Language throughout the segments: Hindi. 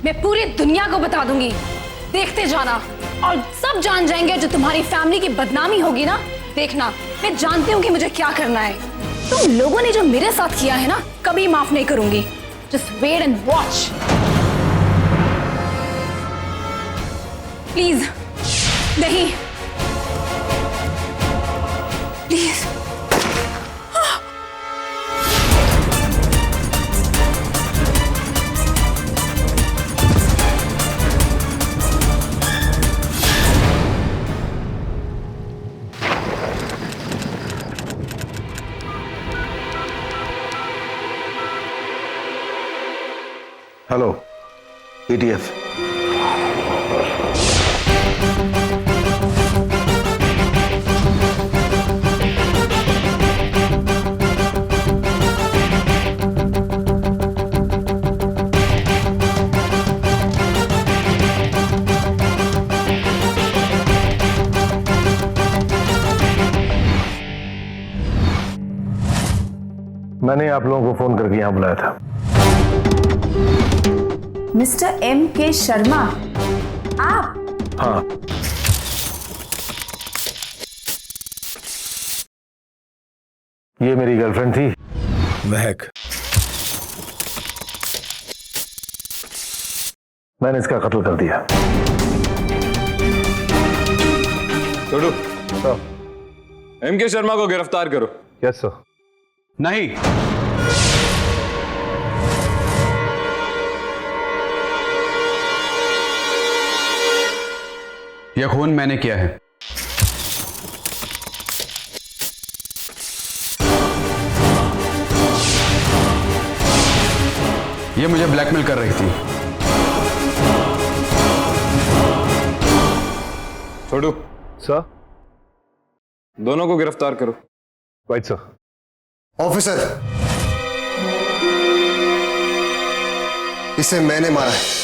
मैं पूरी दुनिया को बता दूंगी, देखते जाना। और सब जान जाएंगे, जो तुम्हारी फैमिली की बदनामी होगी ना, देखना। मैं जानती हूँ कि मुझे क्या करना है। तुम लोगों ने जो मेरे साथ किया है ना, कभी माफ नहीं करूंगी। Just wait and watch. Please नहीं, प्लीज। Hello ETF। मैंने आप लोगों को फोन करके यहां बुलाया था। Mister M.K. शर्मा, आप? हाँ, ये मेरी गर्लफ्रेंड थी महक। मैंने इसका कत्ल कर दिया। छोड़ो, सर। M.K. शर्मा को गिरफ्तार करो। Yes sir. नहीं, यह खून मैंने किया है। यह मुझे ब्लैकमेल कर रही थी। छोड़ो सर। दोनों को गिरफ्तार करो। Right sir. ऑफिसर, इसे मैंने मारा है।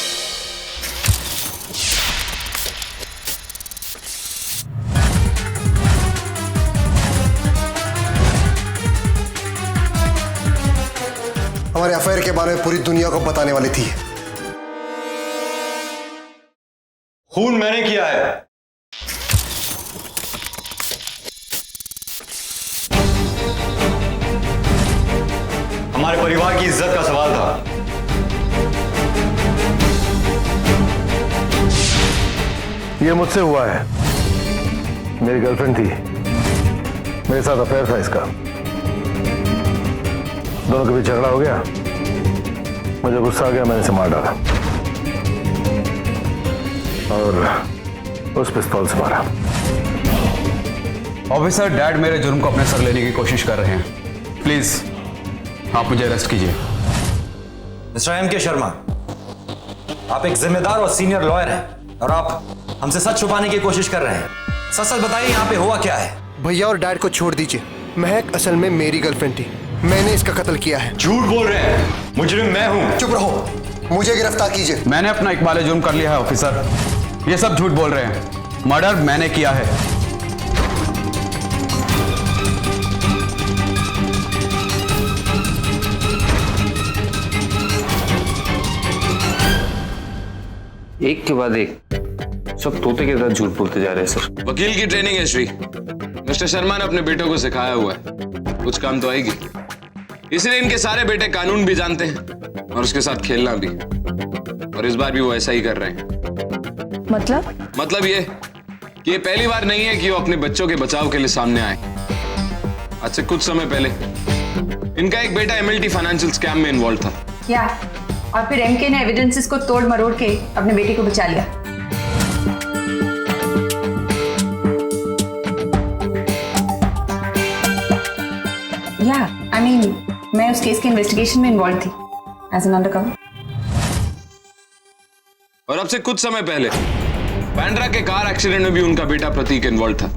हमारे अफेयर के बारे में पूरी दुनिया को बताने वाली थी। खून मैंने किया है। हमारे परिवार की इज्जत का सवाल था। ये मुझसे हुआ है। मेरी गर्लफ्रेंड थी, मेरे साथ अफेयर था इसका। दोनों के बीच झगड़ा हो गया, मुझे गुस्सा आ गया, मैंने इसे मार डाला और उस पिस्तौल से मारा। ऑफिसर, डैड मेरे जुर्म को अपने सर लेने की कोशिश कर रहे हैं। प्लीज आप मुझे अरेस्ट कीजिए। Mister M.K. शर्मा, आप एक जिम्मेदार और सीनियर लॉयर हैं और आप हमसे सच छुपाने की कोशिश कर रहे हैं। सच सच बताइए, यहाँ पे हुआ क्या है? भैया और डैड को छोड़ दीजिए। महक असल में मेरी गर्लफ्रेंड थी। मैंने इसका कत्ल किया है। झूठ बोल रहे हैं, मुजरिम मैं हूं। चुप रहो, मुझे गिरफ्तार कीजिए। मैंने अपना इकबाल जुर्म कर लिया है ऑफिसर। ये सब झूठ बोल रहे हैं। मर्डर मैंने किया है। एक के बाद एक सब तोते के साथ झूठ बोलते जा रहे हैं सर। वकील की ट्रेनिंग है श्री। मिस्टर शर्मा ने अपने बेटों को सिखाया हुआ है, कुछ काम तो आएगी। इसलिए इनके सारे बेटे कानून भी जानते हैं और उसके साथ खेलना भी। और इस बार भी वो ऐसा ही कर रहे हैं। मतलब ये कि ये पहली बार नहीं है कि वो अपने बच्चों के बचाव के लिए सामने आए। आज से कुछ समय पहले इनका एक बेटा MLT फाइनेंशियल स्कैम में इन्वॉल्व था। क्या? और फिर M.K. ने एविडेंसेस को तोड़ मरोड़ के अपने बेटे को बचा लिया। मैं उस केस के इन्वेस्टिगेशन में इन्वॉल्व थी एज एन अंडरकवर। और अब से कुछ समय पहले बांद्रा के कार एक्सीडेंट में भी उनका बेटा प्रतीक इन्वॉल्व था।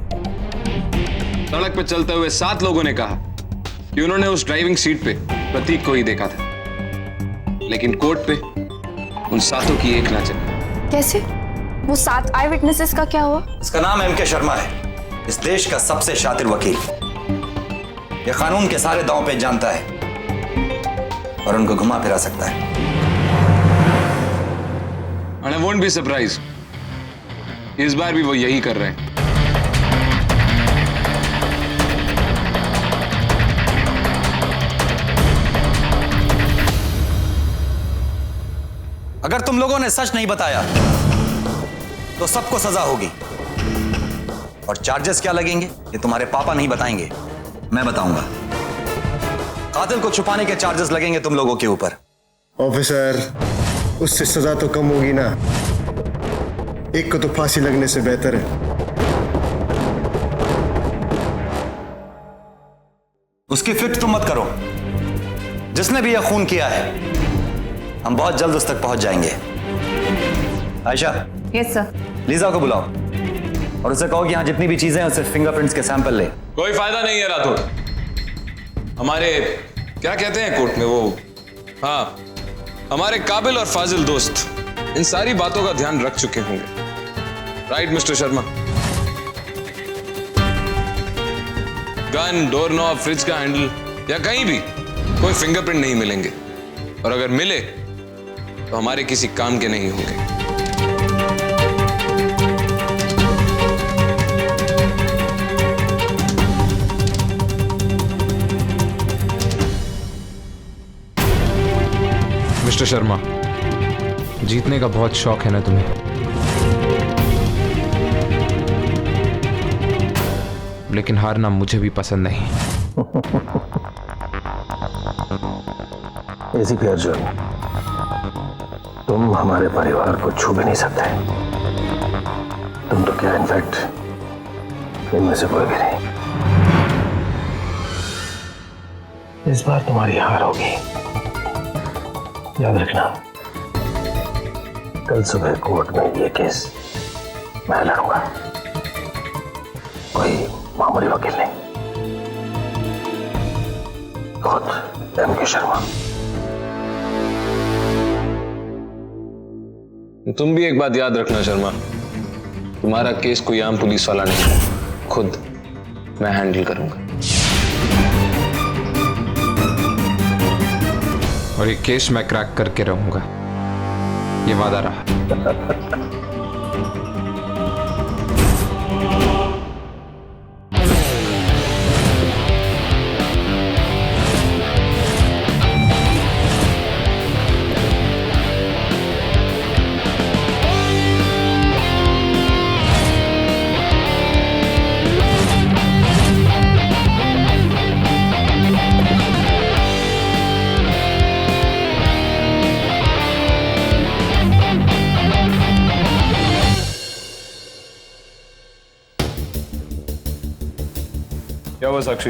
सड़क पे चलते हुए 7 लोगों ने कहा कि उन्होंने उस ड्राइविंग सीट पे प्रतीक को ही देखा था, लेकिन कोर्ट पे उन 7 की एक ना चली। कैसे? वो 7 आई विटनेसेस का क्या हुआ? इसका नाम M.K. शर्मा है, इस देश का सबसे शातिर वकील। यह कानून के सारे दांव पेच जानता है और उनको घुमा फिरा सकता है। And I won't be surprise इस बार भी वो यही कर रहे हैं। अगर तुम लोगों ने सच नहीं बताया तो सबको सजा होगी। और चार्जेस क्या लगेंगे ये तुम्हारे पापा नहीं बताएंगे, मैं बताऊंगा। कातिल को छुपाने के चार्जेस लगेंगे तुम लोगों के ऊपर। ऑफिसर, उससे सजा तो कम होगी ना। एक को तो फांसी लगने से बेहतर है। उसकी फिक्र तुम मत करो। जिसने भी यह खून किया है हम बहुत जल्द उस तक पहुंच जाएंगे। Ayesha, yes sir. लीजा को बुलाओ और उसे कहो कि यहां जितनी भी चीजें हैं उससे फिंगरप्रिंट्स के सैंपल ले। कोई फायदा नहीं है राठौर। हमारे क्या कहते हैं कोर्ट में वो, हाँ, हमारे काबिल और फाजिल दोस्त इन सारी बातों का ध्यान रख चुके होंगे। Right mister Sharma? Gun, door knob, fridge का हैंडल या कहीं भी कोई फिंगरप्रिंट नहीं मिलेंगे, और अगर मिले तो हमारे किसी काम के नहीं होंगे। मिस्टर शर्मा, जीतने का बहुत शौक है ना तुम्हें? लेकिन हारना मुझे भी पसंद नहीं। एसीपी अर्जुन, तुम हमारे परिवार को छू भी नहीं सकते। तुम तो क्या, इनफैक्ट इनमें से कोई भी नहीं। इस बार तुम्हारी हार होगी, याद रखना। कल सुबह कोर्ट में ये केस मैं लड़ूंगा, कोई मामूली वकील नहीं, खुद एमके शर्मा। तुम भी एक बात याद रखना शर्मा, तुम्हारा केस कोई आम पुलिस वाला नहीं है, खुद मैं हैंडल करूंगा। और ये केस मैं क्रैक करके रहूंगा, ये वादा रहा। क्या हुआ साक्षी?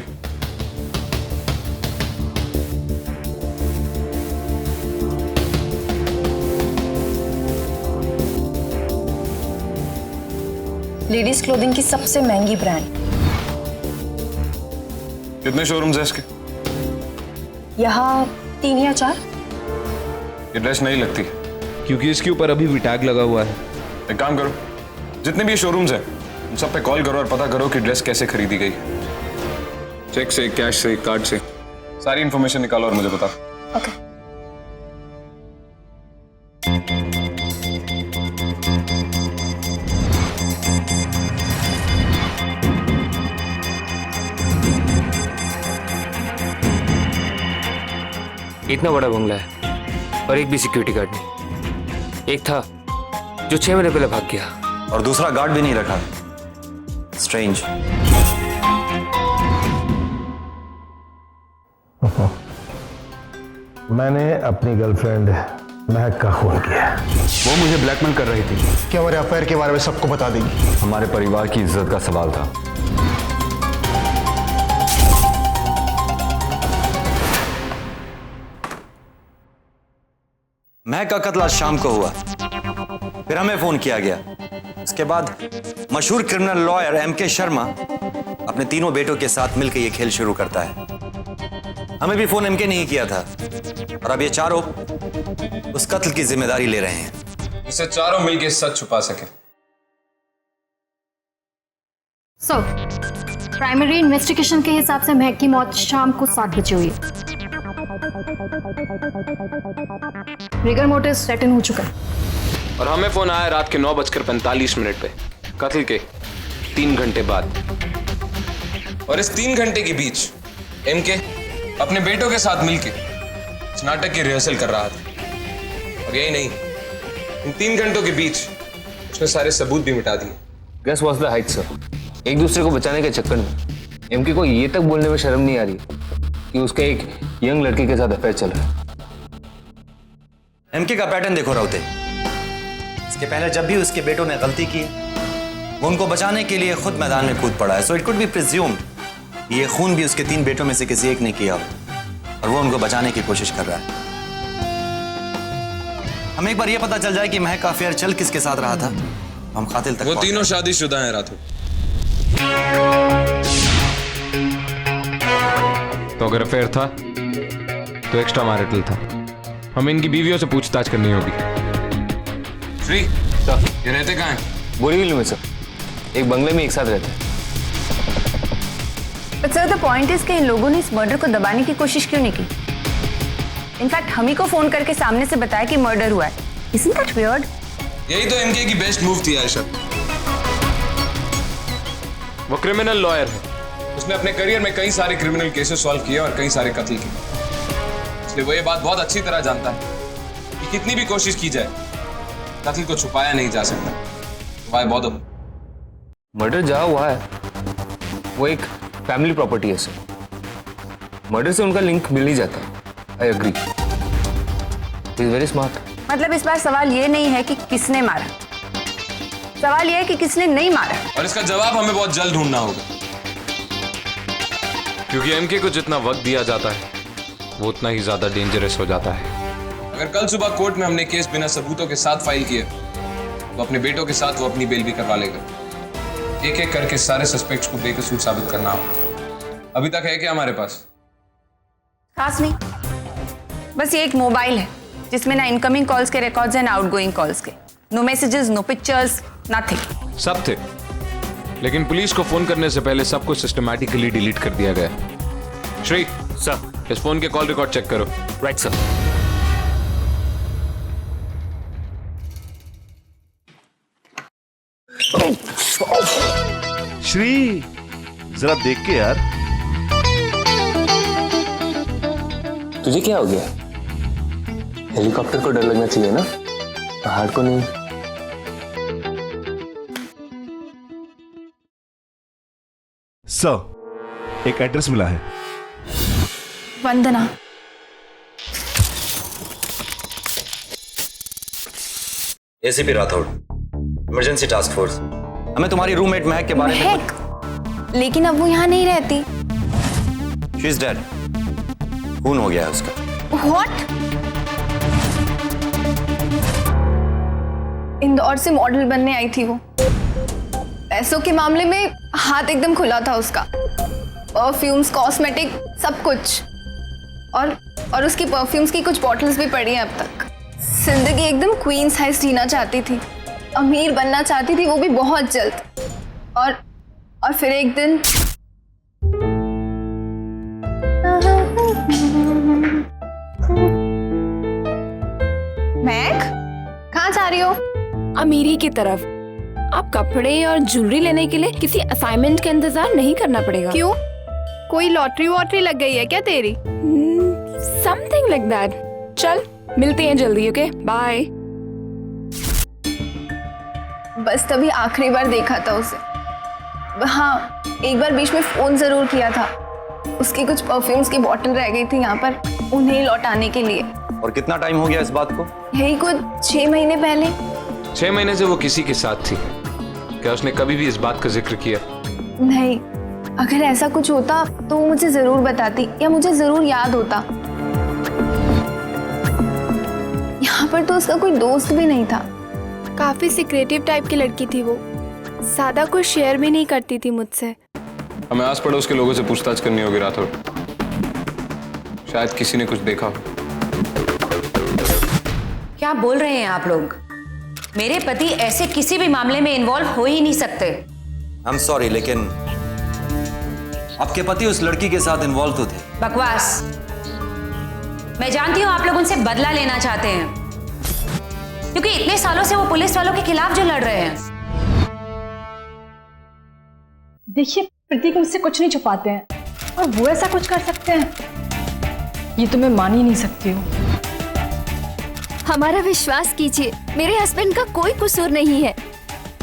लेडीज क्लोथिंग की सबसे महंगी ब्रांड। कितने शोरूम्स हैं इसके? यहाँ 3 या 4। ये ड्रेस नहीं लगती क्योंकि इसके ऊपर अभी भी टैग लगा हुआ है। एक काम करो, जितने भी शोरूम्स हैं उन सब पे कॉल करो और पता करो कि ड्रेस कैसे खरीदी गई। चेक से, कैश से, कार्ड से, सारी इंफॉर्मेशन निकालो और मुझे बताओ। ओके। इतना बड़ा बंगला है और एक भी सिक्योरिटी गार्ड नहीं। एक था जो 6 महीने पहले भाग गया और दूसरा गार्ड भी नहीं रखा। स्ट्रेंज। मैंने अपनी गर्लफ्रेंड महक का खून किया। वो मुझे ब्लैकमेल कर रही थी कि हमारे अफेयर के बारे में सबको बता देगी। हमारे परिवार की इज्जत का सवाल था। महक का कत्ल आज शाम को हुआ, फिर हमें फोन किया गया। उसके बाद मशहूर क्रिमिनल लॉयर एमके शर्मा अपने तीनों बेटों के साथ मिलकर यह खेल शुरू करता है। हमें भी फोन एमके नहीं किया था और अब ये चारों उस कत्ल की जिम्मेदारी ले रहे हैं। इससे चारों मिलकर सच छुपा सके। प्राइमरी इन्वेस्टिगेशन के हिसाब से महक की मौत शाम को 7 बजे हुई। रिगर मोटिव सेटन हो चुका है। और हमें फोन आया रात के 9:45 पे, कत्ल के 3 घंटे बाद। और इस 3 घंटे के बीच एमके अपने बेटों के साथ मिलके इस नाटक की रिहर्सल कर रहा था। और यही नहीं, इन 3 घंटों के बीच उसने सारे सबूत भी मिटा दिए। Guess what's the height sir? एक दूसरे को बचाने के चक्कर में एमके को ये तक बोलने में शर्म नहीं आ रही कि उसका एक यंग लड़के के साथ अफेयर चल रहा है। एमके का पैटर्न देखो राउते। इसके पहले जब भी उसके बेटों ने गलती की, वो उनको बचाने के लिए खुद मैदान में कूद पड़ा है। So it could be presumed ये खून भी उसके 3 बेटों में से किसी एक ने किया और वो उनको बचाने की कोशिश कर रहा है। हमें एक बार ये पता चल जाए कि महक का अफेयर चल किसके साथ रहा था, हम कातिल तक वो तीनों शादीशुदा हैं राथोड़। तो अगर अफेयर था तो एक्स्ट्रा मैरिटल था। हमें इनकी बीवियों से पूछताछ करनी होगी। श्री सर, ये रहते कहाँ हैं? बोरीवली में सर, एक बंगले में एक साथ रहते हैं। But sir the point is कि इन लोगों ने इस मर्डर को दबाने की कोशिश क्यों नहीं की? इनफैक्ट हम ही को फोन करके सामने से बताया कि मर्डर हुआ है। Isn't that weird? यही तो एमके की बेस्ट मूव थी आयशा। वो क्रिमिनल लॉयर है। उसने अपने करियर में कई सारे क्रिमिनल केसेस सॉल्व किए और कई सारे कत्ल किए। इसलिए वो ये बात बहुत अच्छी तरह जानता है कि कितनी भी कोशिश की जाए कत्ल को छुपाया नहीं जा सकता। Y bother? मर्डर जहाँ हुआ है वो एक फैमिली प्रॉपर्टी है सर। मर्डर से उनका लिंक मिल ही जाता है। I agree. He is very smart. मतलब इस बार सवाल ये नहीं है कि किसने मारा, सवाल ये है कि किसने नहीं मारा। और इसका जवाब हमें बहुत जल्द ढूंढना होगा, क्योंकि एमके को जितना वक्त दिया जाता है वो उतना ही ज्यादा डेंजरस हो जाता है। अगर कल सुबह कोर्ट में हमने केस बिना सबूतों के साथ फाइल किए तो अपने बेटों के साथ वो अपनी बेल भी करवा लेगा। एक एक करके सारे सस्पेक्ट्स को बेकसूर साबित करना होगा। अभी तक है क्या हमारे पास? खास नहीं, बस ये एक मोबाइल है जिसमें ना इनकमिंग कॉल्स के रिकॉर्ड्स हैं ना आउटगोइंग कॉल्स के। No messages, no pictures, nothing. सब थे, लेकिन पुलिस को फोन करने से पहले सब कुछ सिस्टमैटिकली डिलीट कर दिया गया। श्री सर, इस फोन के कॉल रिकॉर्ड चेक करो। Right sir. श्री जरा देख के यार। तुझे क्या हो गया? हेलीकॉप्टर को डर लगना चाहिए ना, पहाड़ को नहीं। सर, एक एड्रेस मिला है। Vandana. ACP Rathore, emergency task force. हमें तुम्हारी रूममेट महक के बारे में। महक? लेकिन अब वो यहाँ नहीं रहती। She is dead. खून हो गया है उसका। What? इंदौर से मॉडल बनने आई थी वो। पैसों के मामले में हाथ एकदम खुला था उसका। परफ्यूम्स, कॉस्मेटिक, सब कुछ। और उसकी परफ्यूम्स की कुछ बॉटल्स भी पड़ी हैं अब तक। जिंदगी एकदम क्वीन साइज जीना चाहती थी, अमीर बनना चाहती थी, वो भी बहुत जल्द। और फिर एक दिन मैक, कहाँ जा रही हो? अमीरी की तरफ। आप कपड़े और ज्वेलरी लेने के लिए किसी असाइनमेंट का इंतजार नहीं करना पड़ेगा। क्यों? कोई लॉटरी वॉटरी लग गई है क्या तेरी? Something like that. चल मिलते हैं जल्दी, ओके बाय। बस तभी आखिरी बार देखा था उसे। हाँ, एक बार बीच में फोन जरूर किया था। उसकी कुछ परफ्यूम्स की बोतल रह गई थी यहाँ पर, उन्हें लौटाने के लिए। और कितना टाइम हो गया इस बात को? यही कुछ 6 महीने पहले। 6 महीने से वो किसी के साथ थी? क्या उसने कभी भी इस बात का जिक्र किया? नहीं, अगर ऐसा कुछ होता तो वो मुझे जरूर बताती या मुझे जरूर याद होता। यहाँ पर तो उसका कोई दोस्त भी नहीं था। काफी सीक्रेटिव टाइप की लड़की थी वो, ज्यादा कुछ शेयर भी नहीं करती थी मुझसे। हमें आस पड़ोस के लोगों से पूछताछ करनी होगी राठौड़। शायद किसी ने कुछ देखा हो। क्या बोल रहे हैं आप लोग? मेरे पति ऐसे किसी भी मामले में इन्वॉल्व हो ही नहीं सकते। आई एम सॉरी, लेकिन आपके पति उस लड़की के साथ इन्वॉल्व तो थे। बकवास। मैं जानती हूं आप लोग उनसे बदला लेना चाहते हैं। क्योंकि इतने सालों से वो पुलिस वालों के खिलाफ जो लड़ रहे हैं। देखिए, प्रतीक मुझसे कुछ नहीं छुपाते हैं और वो ऐसा कुछ कर सकते हैं, ये तो मैं मान ही नहीं सकती हूँ। हमारा विश्वास कीजिए, मेरे हस्बैंड का कोई कसूर नहीं है।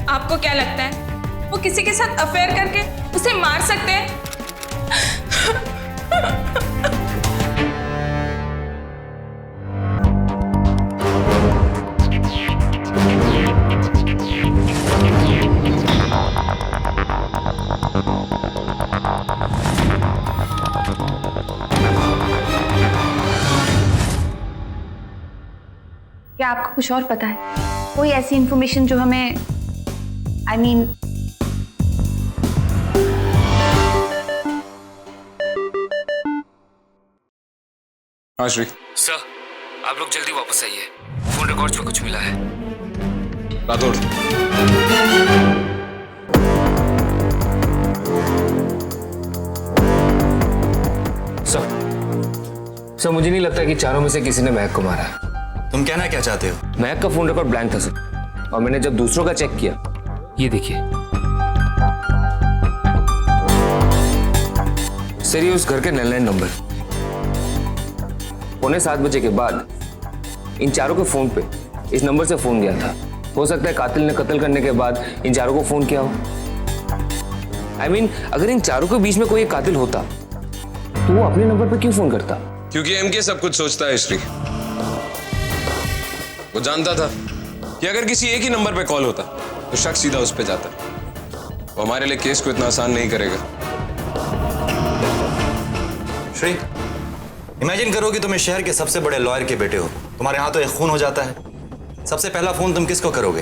आपको क्या लगता है वो किसी के साथ अफेयर करके उसे मार सकते हैं? क्या आपको कुछ और पता है? कोई ऐसी इंफॉर्मेशन जो हमें I mean, हाँ श्री। सर, आप लोग जल्दी वापस आइए, फोन रिकॉर्ड्स में कुछ मिला है। राठौड़, सर मुझे नहीं लगता कि चारों में से किसी ने महक को मारा है। तुम कहना क्या चाहते हो? महक का फोन रिकॉर्ड ब्लैंक था सर, और मैंने जब दूसरों का चेक किया, ये देखिए सर, ये उस घर के लैंडलाइन नंबर। 7:15 बजे के बाद इन चारों के फोन पे इस नंबर से फोन गया था। हो सकता है कातिल ने कत्ल करने के बाद इन चारों को फोन किया हो। I mean, अगर इन चारों के बीच में कोई एक कातिल होता तो वो अपने नंबर पे क्यों फोन करता? क्योंकि एमके सब कुछ सोचता है श्री। वो जानता था कि अगर किसी एक ही नंबर पे कॉल होता तो शक सीधा उस पे जाता। वो हमारे लिए केस को इतना आसान नहीं करेगा। श्री, इमेजिन करो कि तुम इस शहर के सबसे बड़े लॉयर के बेटे हो, तुम्हारे हाथों एक खून हो जाता है। सबसे पहला फोन तुम किसको करोगे?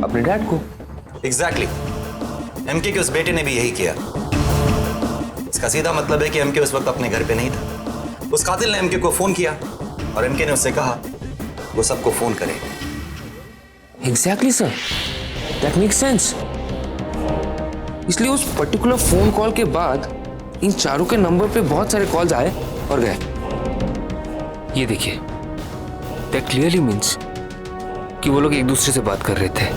अपने डैड को। एग्जैक्टली। एमके के उस बेटे ने भी यही किया। इसका सीधा मतलब है कि एमके उस वक्त अपने घर पे नहीं था। उस कातिल ने एमके को फोन किया और एमके ने उससे कहा वो सबको फोन करे। Exactly sir, that makes sense. इसलिए उस पर्टिकुलर फोन कॉल के बाद इन चारों के नंबर पे बहुत सारे कॉल्स आए और गए। ये देखिए, दैट क्लियरली मीन्स कि वो लोग एक दूसरे से बात कर रहे थे।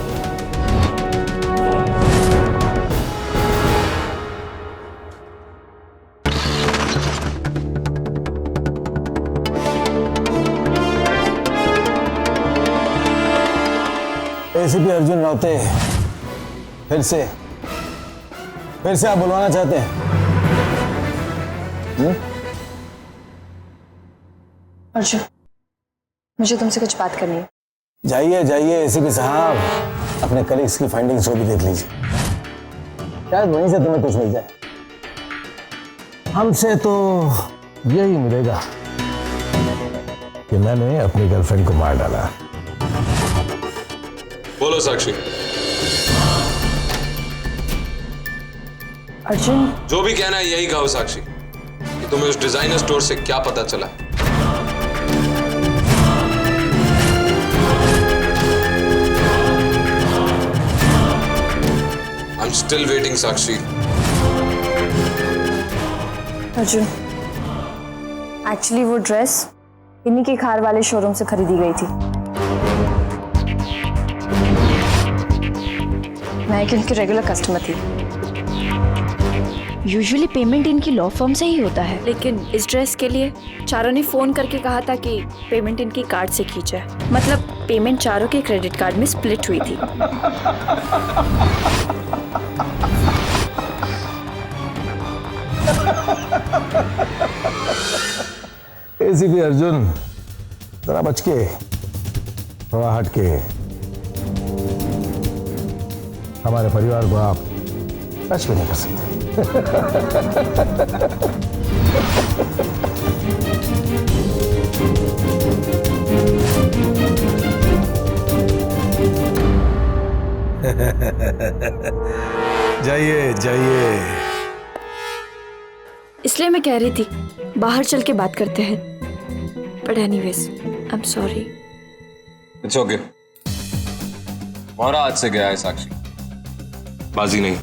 एसीपी अर्जुन राउते फिर से आप बुलवाना चाहते हैं? अर्जुन, मुझे तुमसे कुछ बात करनी है। जाइए एसीपी साहब, अपने कलीग्स की फाइंडिंग्स को भी देख लीजिए, शायद वहीं से तुम्हें कुछ मिल जाए। हमसे तो यही मिलेगा कि मैंने अपनी गर्लफ्रेंड को मार डाला। बोलो साक्षी। अर्जुन, जो भी कहना है यही कहो साक्षी कि तुम्हें उस डिजाइनर स्टोर से क्या पता चला। I'm still waiting, Sakshi. Arjun, actually वो ड्रेस इन्हीं के खार वाले शोरूम से खरीदी गई थी। मैं एक इनकी रेगुलर कस्टमर थी। यूजुअली पेमेंट इनकी लॉ फर्म से ही होता है, लेकिन इस ड्रेस के लिए चारों ने फोन करके कहा था कि पेमेंट इनकी कार्ड से की जाए। मतलब पेमेंट चारों के क्रेडिट कार्ड में स्प्लिट हुई थी। एसीपी अर्जुन, जरा बच के, थोड़ा हट के। हमारे परिवार को आप टच भी नहीं कर सकते। जाइए। इसलिए मैं कह रही थी बाहर चल के बात करते हैं। But anyways, I am sorry. It's okay. और आज से गया है साक्षी, बाजी नहीं।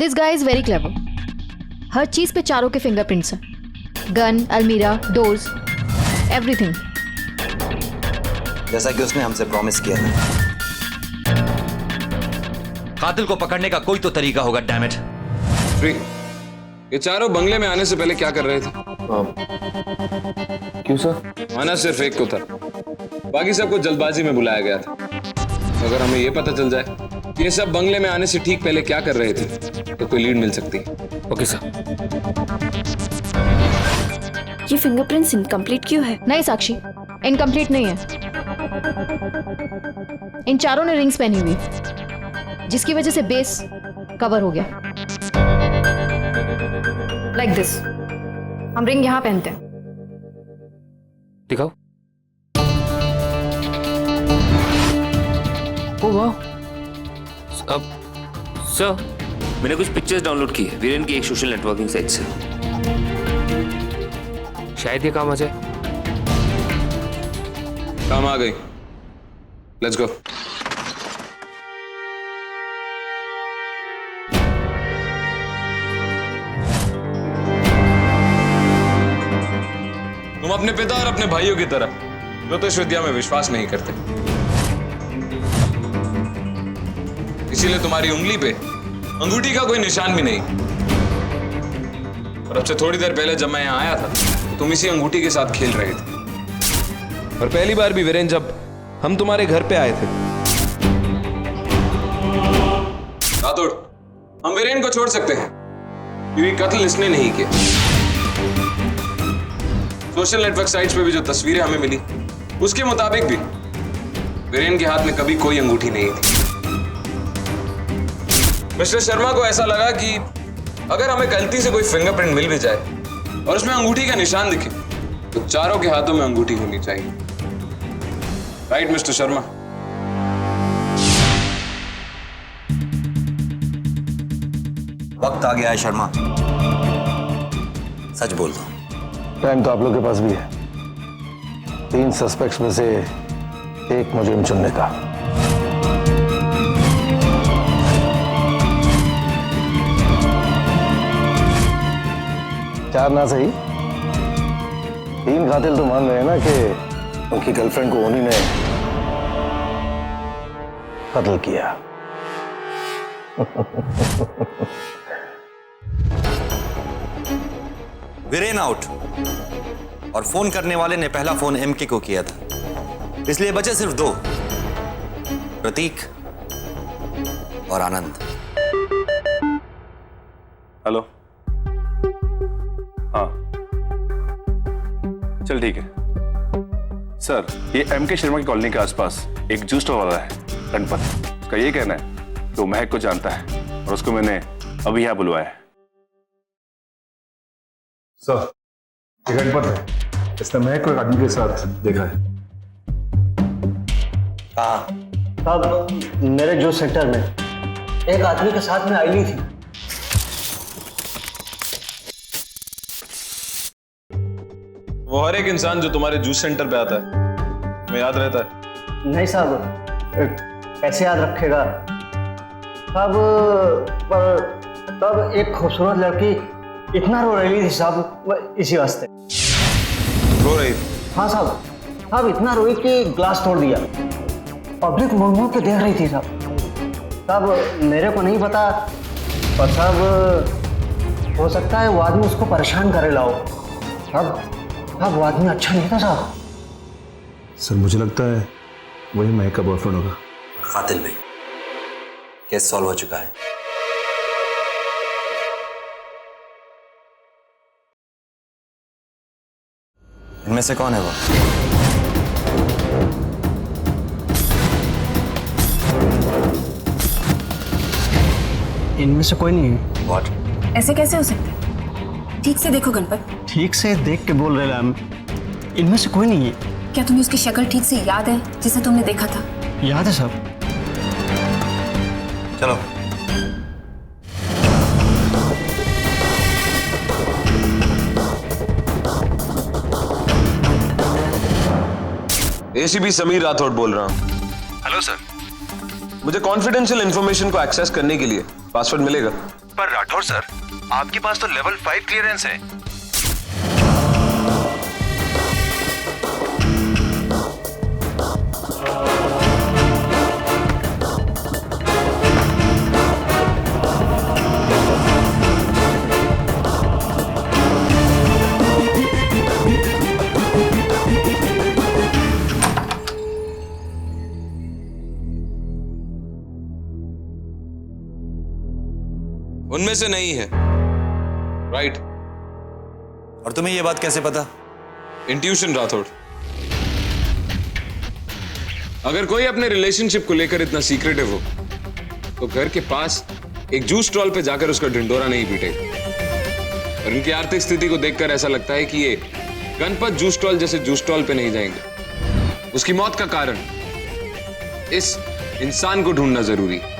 This guy is very clever. हर चीज पे चारों के फिंगरप्रिंट्स हैं, गन, अलमीरा, डोर्स, एवरीथिंग। जैसा कि उसने हमसे प्रॉमिस किया था। कातिल को पकड़ने का कोई तो तरीका होगा, डैम इट। श्री, ये चारों बंगले में आने से पहले क्या कर रहे थे? क्यों सर? आना सिर्फ एक को था, बाकी सबको जल्दबाजी में बुलाया गया था। अगर हमें यह पता चल जाए कि ये सब बंगले में आने से ठीक पहले क्या कर रहे थे तो कोई लीड मिल सकती है। Okay sir. ये फिंगरप्रिंट्स इनकम्प्लीट क्यों है? नहीं साक्षी, इनकम्प्लीट नहीं है। इन चारों ने रिंग्स पहनी हुई, जिसकी वजह से बेस कवर हो गया। Like this. हम रिंग यहां पहनते हैं। दिखाओ। ओह वाह। अब सर, मैंने कुछ पिक्चर्स डाउनलोड की है वीरेन की एक सोशल नेटवर्किंग साइट से। शायद ये काम आ जाए। काम आ गई। Let's go. तुम अपने पिता और अपने भाइयों की तरह ज्योतिष विद्या में विश्वास नहीं करते, इसीलिए तुम्हारी उंगली पे अंगूठी का कोई निशान भी नहीं। और अब से थोड़ी देर पहले जब मैं यहां आया था तो तुम इसी अंगूठी के साथ खेल रहे थे। और पहली बार भी वीरेन जब हम तुम्हारे घर पे आए थे, राठौड़, हम वीरेन को छोड़ सकते हैं क्योंकि कत्ल इसने नहीं किया। सोशल नेटवर्क साइट्स पे भी जो तस्वीरें हमें मिली उसके मुताबिक भी वीरेन के हाथ में कभी कोई अंगूठी नहीं थी। मिस्टर शर्मा को ऐसा लगा कि अगर हमें गलती से कोई फिंगरप्रिंट मिल भी जाए और उसमें अंगूठी का निशान दिखे तो चारों के हाथों में अंगूठी होनी चाहिए। Right mister Sharma? वक्त आ गया है शर्मा, सच बोल दो। टाइम तो आप लोग के पास भी है। 3 सस्पेक्ट्स में से एक मुजरिम चुनने का। चार ना सही, 3 कातिल तो मान रहे हैं ना कि उनकी गर्लफ्रेंड को उन्हीं ने कत्ल किया। वीरेन आउट और फोन करने वाले ने पहला फोन एमके को किया था, इसलिए बचे सिर्फ 2, प्रतीक और आनंद। हेलो। हाँ चल ठीक है सर। ये एमके शर्मा की कॉलोनी के आसपास एक जूस स्टोर वाला है गणपत। उसका ये कहना है कि वो महक को जानता है और उसको मैंने अभी यहाँ बुलवाया है। सर, ये गणपत है। इसने महक को एक आदमी के साथ देखा है। हाँ साहब, मेरे जूस सेंटर में एक आदमी के साथ में आई थी। वो हर एक इंसान जो तुम्हारे जूस सेंटर पे आता है तुम्हें याद रहता है? नहीं साहब, कैसे याद रखेगा साहब। पर तब एक खूबसूरत लड़की इतना रो रही थी साहब, इसी वास्ते रो रही थी? हाँ साहब, साहब इतना रोई कि ग्लास तोड़ दिया। पब्लिक मुड़ मुड़ के देख रही थी साहब। साहब मेरे को नहीं पता, पर साहब हो सकता है वो आदमी उसको परेशान करे लाओ। साहब वो आदमी अच्छा नहीं था साहब। सर मुझे लगता है वही महक का बॉयफ्रेंड होगा। कातिल भी। केस सॉल्व हो चुका है। इनमें से कौन है वो? इनमें से कोई नहीं है। What? ऐसे कैसे हो सकता है? ठीक से देखो गणपत। ठीक से देख के बोल रहे हम, इनमें से कोई नहीं है। क्या तुम्हें उसकी शक्ल ठीक से याद है जिसे तुमने देखा था? याद है साहब। चलो। एसीपी समीर राठौड़ बोल रहा हूँ। Hello sir. मुझे कॉन्फिडेंशियल इंफॉर्मेशन को एक्सेस करने के लिए पासवर्ड मिलेगा? पर राठौर सर, आपके पास तो लेवल 5 क्लियरेंस है। उनमें से नहीं है, राइट? और तुम्हें यह बात कैसे पता? इंट्यूशन राठौड़। अगर कोई अपने रिलेशनशिप को लेकर इतना सीक्रेटिव हो तो घर के पास एक जूस स्टॉल पे जाकर उसका ढिंडोरा नहीं पीटेगा। और इनकी आर्थिक स्थिति को देखकर ऐसा लगता है कि ये गणपत जूस स्टॉल जैसे जूस स्टॉल पे नहीं जाएंगे। उसकी मौत का कारण इस इंसान को ढूंढना जरूरी है।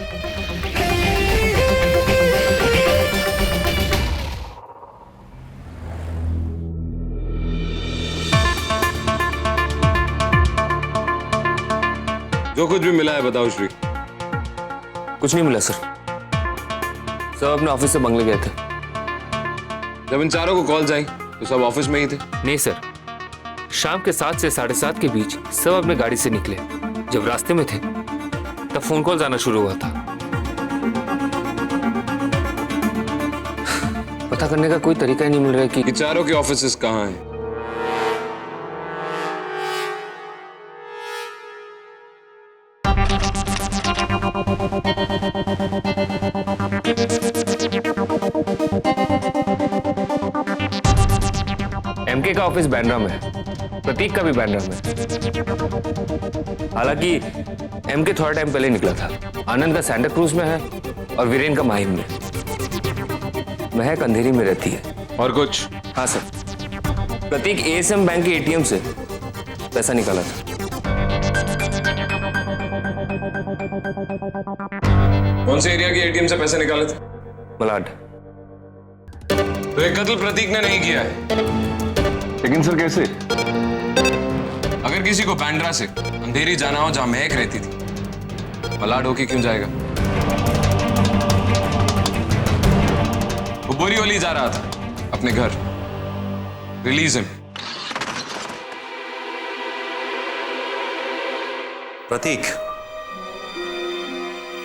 जो कुछ भी मिला है बताओ श्री। कुछ नहीं मिला सर, सब अपने ऑफिस से बंगले गए थे। जब इन चारों को कॉल्स आई तो सब ऑफिस में ही थे? नहीं सर, शाम के 7 से 7:30 के बीच सब अपने गाड़ी से निकले। जब रास्ते में थे तब फोन कॉल आना शुरू हुआ था। पता करने का कोई तरीका ही नहीं मिल रहा है कि ये चारों के ऑफिसेस कहाँ हैं? एमके का ऑफिस बैंड्रा में है, प्रतीक का भी बैंड्रा में। हालांकि एमके थोड़ा टाइम पहले निकला था। आनंद का सैंटा क्रूज में है और वीरेन का माहिम में। महक अंधेरी में रहती है। और कुछ? हाँ सर, प्रतीक एएसएम बैंक के एटीएम से पैसा निकाला था। कौन से एरिया के एटीएम से पैसे निकाले थे? मलाड। तो ये कत्ल प्रतीक ने नहीं किया है। लेकिन सर कैसे? अगर किसी को बैंड्रा से अंधेरी जाना हो जहां महक रहती थी, मलाड होके क्यों जाएगा? वो बोरीवली जा रहा था अपने घर। Release him. प्रतीक,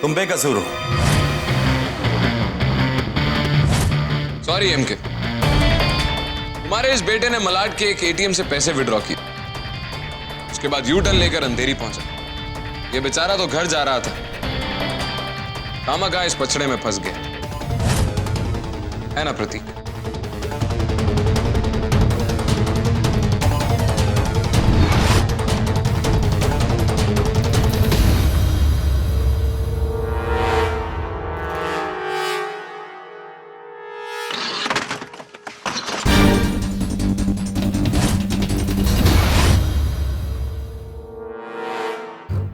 तुम बेकसूर हो। सॉरी एमके, तुम्हारे इस बेटे ने मलाड के एक एटीएम से पैसे विड्रॉ किए। उसके बाद यू टर्न लेकर अंधेरी पहुंचा। ये बेचारा तो घर जा रहा था, खामखा इस पछड़े में फंस गया है ना प्रतीक?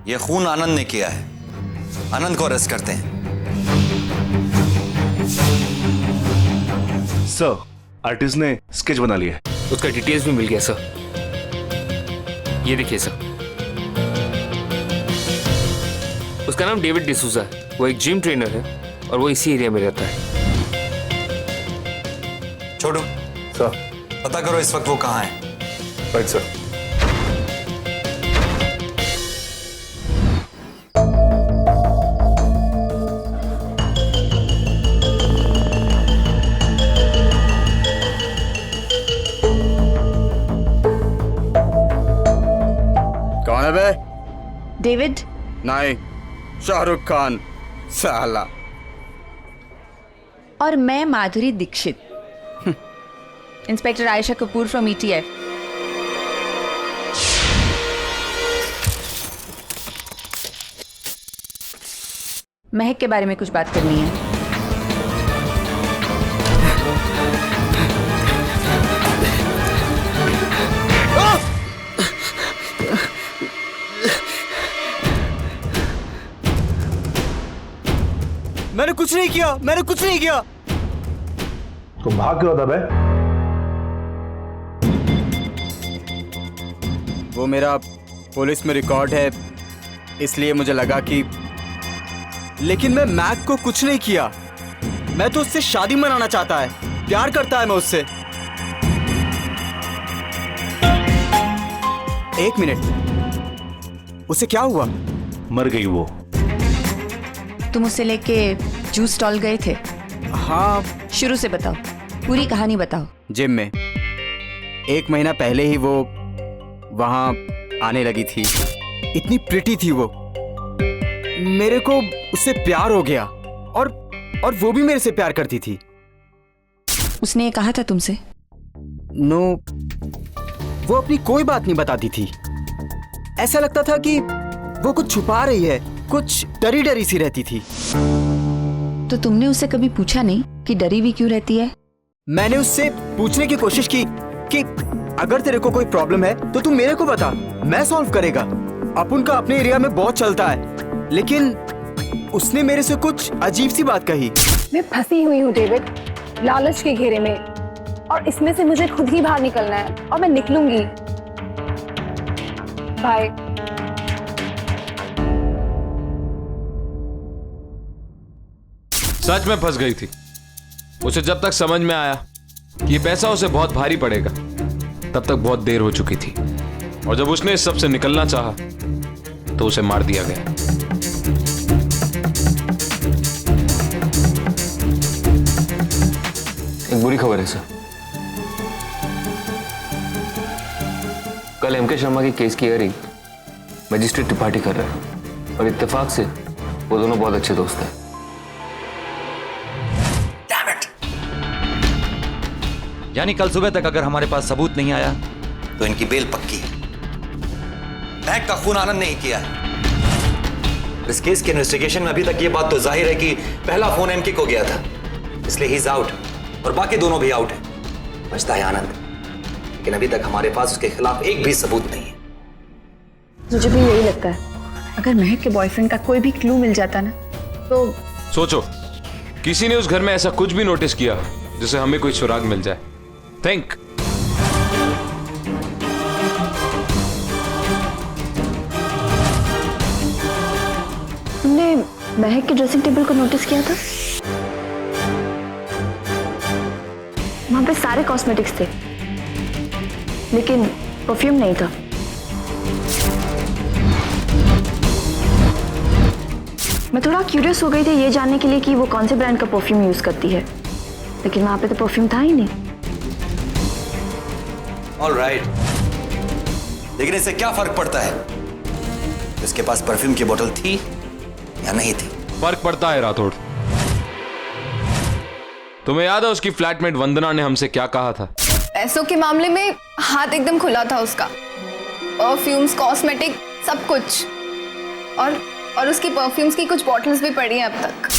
यह खून आनंद ने किया है। आनंद को अरेस्ट करते हैं। सर, आर्टिस्ट ने स्केच बना लिया है। उसका डिटेल्स भी मिल गया सर। ये देखिए सर, उसका नाम डेविड डिसूजा है। वो एक जिम ट्रेनर है और वो इसी एरिया में रहता है। छोटू सर। पता करो इस वक्त वो कहाँ है। Right sir. कौन है बे? डेविड। नहीं, शाहरुख खान साला। और मैं Madhuri Dixit, inspector Ayesha Kapoor from ETF. Mahek के बारे में कुछ बात करनी है। मैंने कुछ नहीं किया, मैंने कुछ नहीं किया। तुम भाग क्यों था बे? वो मेरा पुलिस में रिकॉर्ड है, इसलिए मुझे लगा कि, लेकिन मैं मैक को कुछ नहीं किया। मैं तो उससे शादी मनाना चाहता है, प्यार करता है मैं उससे। एक मिनट, उसे क्या हुआ? मर गई वो। तुम उससे लेके जूस स्टॉल गए थे? हाँ। शुरू से बताओ, पूरी कहानी बताओ। जिम में 1 महीना पहले ही वो वहां आने लगी थी। इतनी प्रिटी थी वो, मेरे को उससे प्यार हो गया और वो भी मेरे से प्यार करती थी। उसने ये कहा था तुमसे? नो, वो अपनी कोई बात नहीं बताती थी। ऐसा लगता था कि वो कुछ छुपा रही है, कुछ डरी डरी सी रहती थी। तो तुमने उससे कभी पूछा नहीं कि डरी हुई क्यों रहती है? मैंने उससे पूछने की कोशिश की कि अगर तेरे को कोई प्रॉब्लम है तो तू मेरे को बता, मैं सॉल्व करेगा। अपुन का अपने एरिया में बहुत चलता है, लेकिन उसने मेरे से कुछ अजीब सी बात कही। मैं फंसी हुई हूँ डेविड, लालच के घेरे में, और इसमें से मुझे खुद ही बाहर निकलना है, और मैं निकलूंगी। बाय। सच में फंस गई थी। उसे जब तक समझ में आया कि ये पैसा उसे बहुत भारी पड़ेगा, तब तक बहुत देर हो चुकी थी। और जब उसने इस सब से निकलना चाहा, तो उसे मार दिया गया। एक बुरी खबर है सर। कल एमके शर्मा के केस की हियरिंग मजिस्ट्रेट त्रिपाठी कर रहे हैं, और इत्तेफाक से वो दोनों बहुत अच्छे दोस्त हैं। यानी कल सुबह तक अगर हमारे पास सबूत नहीं आया तो इनकी बेल पक्की है। महक का खून आनंद नहीं किया है। इस केस के इन्वेस्टिगेशन में अभी तक ये बात तो जाहिर है कि पहला फोन एमके को गया था, इसलिए ही इज आउट, और बाकी दोनों भी आउट है। बचता है आनंद, लेकिन अभी तक हमारे पास उसके खिलाफ एक भी सबूत नहीं है। मुझे भी यही लगता है। अगर महक के बॉयफ्रेंड का कोई भी क्लू मिल जाता ना तो। सोचो, किसी ने उस घर में ऐसा कुछ भी नोटिस किया जिससे हमें कोई सुराग मिल जाए। थिंक। तुमने महक के ड्रेसिंग टेबल को नोटिस किया था? वहां पे सारे कॉस्मेटिक्स थे, लेकिन परफ्यूम नहीं था। मैं थोड़ा क्यूरियस हो गई थी ये जानने के लिए कि वो कौन से ब्रांड का परफ्यूम यूज करती है, लेकिन वहां पे तो परफ्यूम था ही नहीं। ऑलराइट, लेकिन इससे क्या फर्क पड़ता है? उसके पास परफ्यूम की बोतल थी या नहीं थी? फर्क पड़ता है राठौड़। तुम्हें याद है उसकी फ्लैटमेट वंदना ने हमसे क्या कहा था? पैसों के मामले में हाथ एकदम खुला था उसका। परफ्यूम्स, कॉस्मेटिक, सब कुछ। और उसकी परफ्यूम्स की कुछ बॉटल्स भी पड़ी हैं अब तक।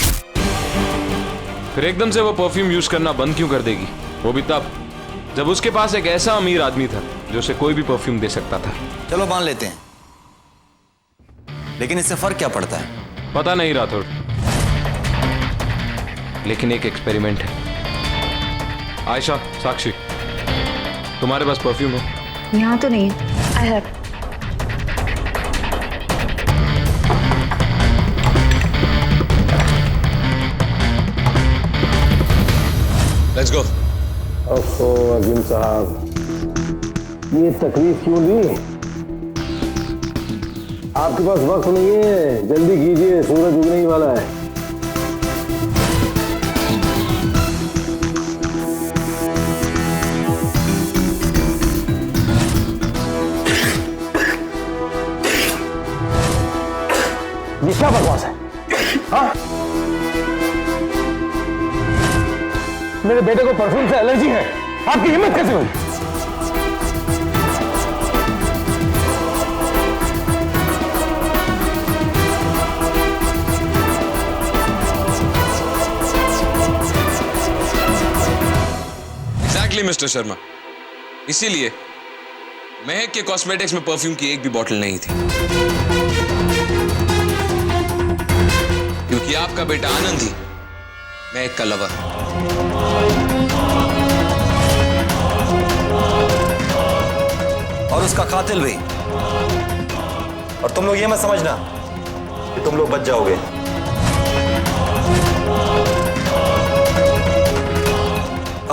फिर एकदम से वो परफ्यूम यूज करना बंद क्यों कर देगी? वो भी तब जब उसके पास एक ऐसा अमीर आदमी था जो उसे कोई भी परफ्यूम दे सकता था। चलो मान लेते हैं, लेकिन इससे फर्क क्या पड़ता है? पता नहीं राठौड़, लेकिन एक एक्सपेरिमेंट है। आयशा, साक्षी, तुम्हारे पास परफ्यूम है? यहाँ तो नहीं है। I have. Let's go. ओहो अर्जुन साहब, ये तकलीफ क्यों दी? आपके पास वक्त नहीं है, जल्दी कीजिए, सूरज उगने ही वाला है। ये क्या बकवास है? हाँ? मेरे बेटे को परफ्यूम से एलर्जी है, आपकी हिम्मत कैसे हुई? एग्जैक्टली मिस्टर शर्मा, इसीलिए महक के कॉस्मेटिक्स में परफ्यूम की एक भी बॉटल नहीं थी, क्योंकि आपका बेटा आनंद ही महक का लवर। और उसका कातिल भी। और तुम लोग ये मत समझना कि तुम लोग बच जाओगे।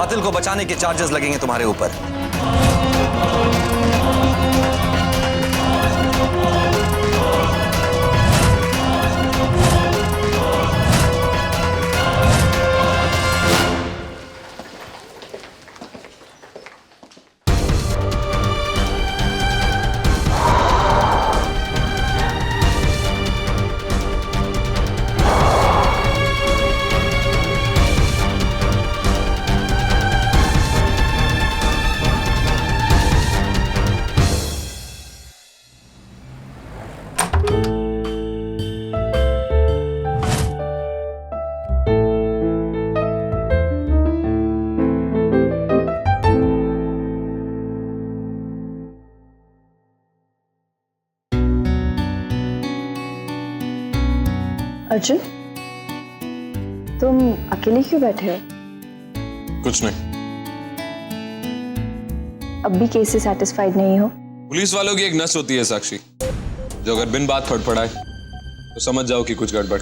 कातिल को बचाने के चार्जेस लगेंगे तुम्हारे ऊपर। अर्जुन, तुम अकेले क्यों बैठे हो? कुछ नहीं। अब भी केस से सेटिस्फाइड नहीं हो? पुलिस वालों की एक नस होती है साक्षी, जो अगर बिन बात फड़फड़ाए तो समझ जाओ कि कुछ गड़बड़।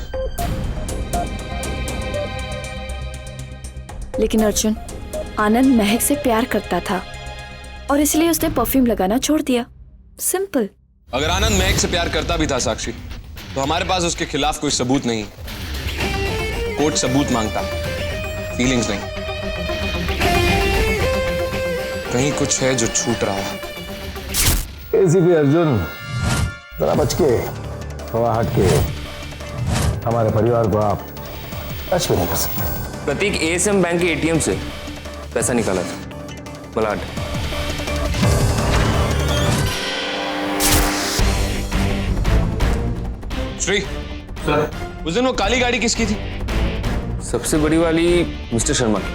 लेकिन अर्जुन, आनंद महक से प्यार करता था और इसलिए उसने परफ्यूम लगाना छोड़ दिया। सिंपल। अगर आनंद महक से प्यार करता भी था साक्षी, तो हमारे पास उसके खिलाफ कोई सबूत नहीं। कोर्ट सबूत मांगता, फीलिंग्स नहीं। कहीं कुछ है जो छूट रहा है। एसीपी अर्जुन, जरा बच के, थोड़ा हट के, हमारे परिवार को आप टच भी नहीं कर सकते। प्रतीक एएसएम बैंक के एटीएम से पैसा निकाला था, मलाड। श्री सर, उस दिन वो काली गाड़ी किसकी थी? सबसे बड़ी वाली मिस्टर शर्मा की।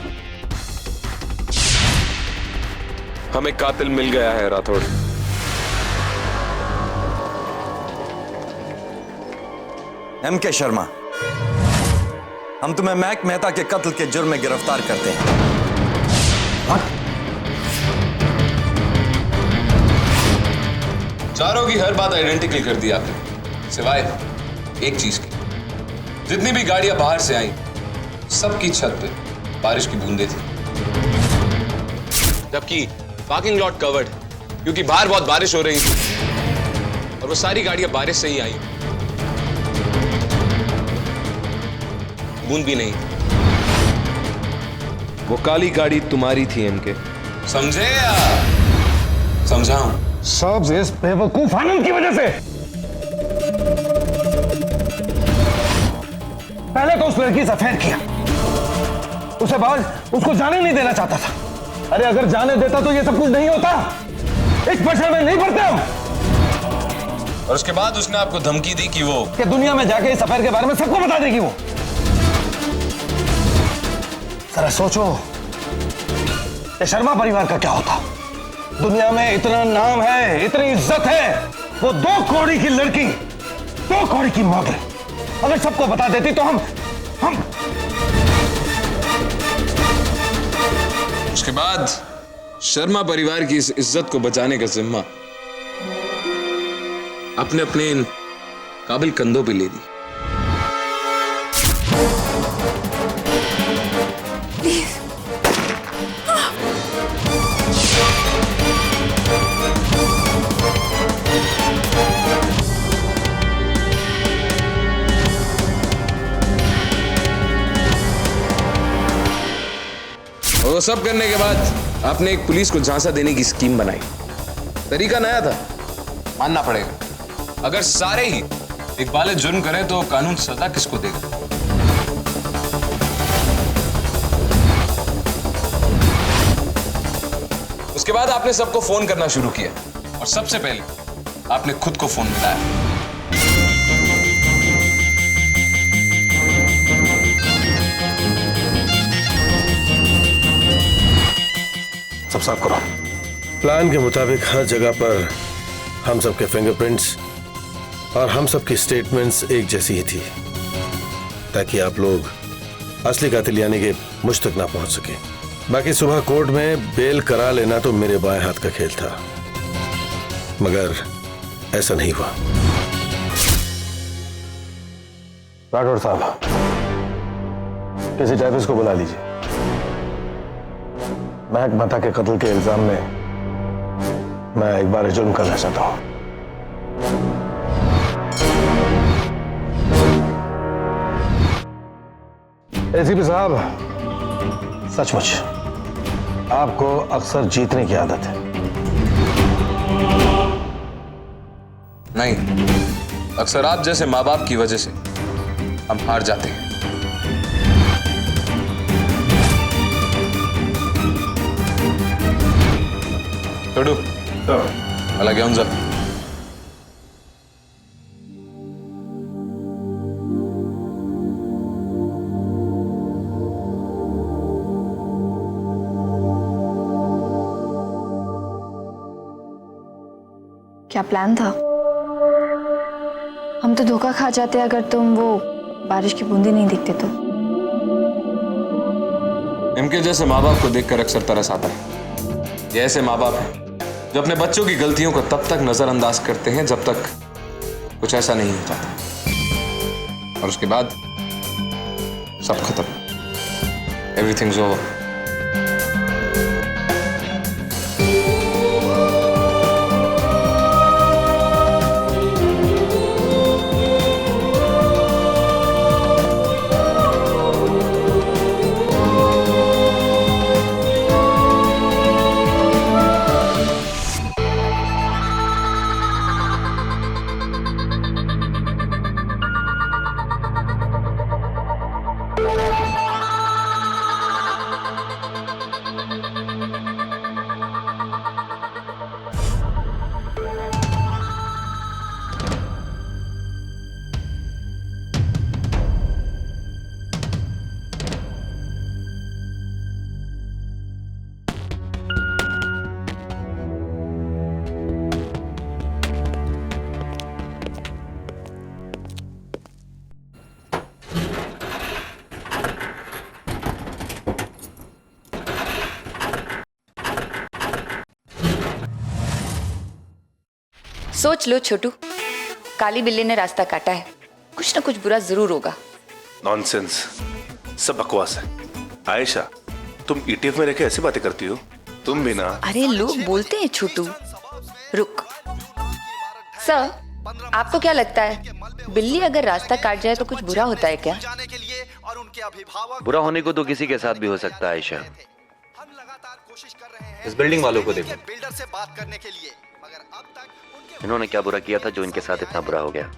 हमें कातिल मिल गया है राठौड़। एमके शर्मा, हम तुम्हें महक मेहता के कत्ल के जुर्म में गिरफ्तार करते हैं। चारों की हर बात आइडेंटिकल कर दी आपने, सिवाय एक चीज की। जितनी भी गाड़ियां बाहर से आई, सबकी छत पे बारिश की बूंदें थी, जबकि पार्किंग लॉट कवर्ड, क्योंकि बाहर बहुत बारिश हो रही थी और वो सारी गाड़ियां बारिश से ही आई। बूंद भी नहीं। वो काली गाड़ी तुम्हारी थी एमके, समझे या समझाऊं? सब इस बेवकूफ आनंद की वजह से। पहले तो उस लड़की से अफेयर किया, उसके बाद उसको जाने नहीं देना चाहता था। अरे अगर जाने देता तो ये सब कुछ नहीं होता। इस प्रेशर में नहीं पड़ते हम। और उसके बाद उसने आपको धमकी दी कि दुनिया में जाके इस अफेयर के बारे में सबको बता देगी वो। जरा सोचो, ये शर्मा परिवार का क्या होता। दुनिया में इतना नाम है, इतनी इज्जत है, वो 2 कौड़ी की लड़की, 2 कौड़ी की मौत, अगर सबको बता देती तो हम उसके बाद शर्मा परिवार की इस इज्जत को बचाने का जिम्मा अपने अपने इन काबिल कंधों पे ले ली। और वो सब करने के बाद आपने एक पुलिस को झांसा देने की स्कीम बनाई। तरीका नया था, मानना पड़ेगा। अगर सारे ही एक वाले जुर्म करें तो कानून सजा किसको देगा? उसके बाद आपने सबको फोन करना शुरू किया और सबसे पहले आपने खुद को फोन मिलाया। सब साफ करो। प्लान के मुताबिक हर जगह पर हम सबके फिंगरप्रिंट्स और हम सबकी स्टेटमेंट्स एक जैसी ही थी, ताकि आप लोग असली कातिल यानी कि मुझ तक ना पहुंच सके। बाकी सुबह कोर्ट में बेल करा लेना तो मेरे बाएं हाथ का खेल था, मगर ऐसा नहीं हुआ। राठौड़ साहब, किसी टाइपिस्ट को बुला लीजिए। महक महता के कत्ल के इल्जाम में मैं एक बार जुर्म करना चाहता हूं। एसीपी साहब, सचमुच आपको अक्सर जीतने की आदत है। नहीं, अक्सर आप जैसे माँ बाप की वजह से हम हार जाते हैं। छोड़ू अलग घेऊन जा। क्या प्लान था? हम तो धोखा खा जाते अगर तुम वो बारिश की बूंदी नहीं दिखते तो। इनके जैसे माँ बाप को देखकर अक्सर तरस आता है। ये ऐसे माँ बाप हैं जो अपने बच्चों की गलतियों को तब तक नजरअंदाज करते हैं जब तक कुछ ऐसा नहीं हो जाता, और उसके बाद सब खत्म। Everything's over. सोच लो छोटू, काली बिल्ली ने रास्ता काटा है, कुछ ना कुछ बुरा जरूर होगा। नॉनसेंस, सब बकवास है। आयशा, तुम ईटीएफ में रहकर ऐसी बातें करती हो? तुम भी ना। अरे लोग बोलते हैं छोटू। रुक सर, आपको क्या लगता है बिल्ली अगर रास्ता काट जाए तो कुछ बुरा होता है क्या? बुरा होने को तो किसी के साथ भी हो सकता है आयशा। इस बिल्डिंग वालों को देखो, इन्होंने क्या बुरा किया था जो इनके साथ इतना बुरा हो गया?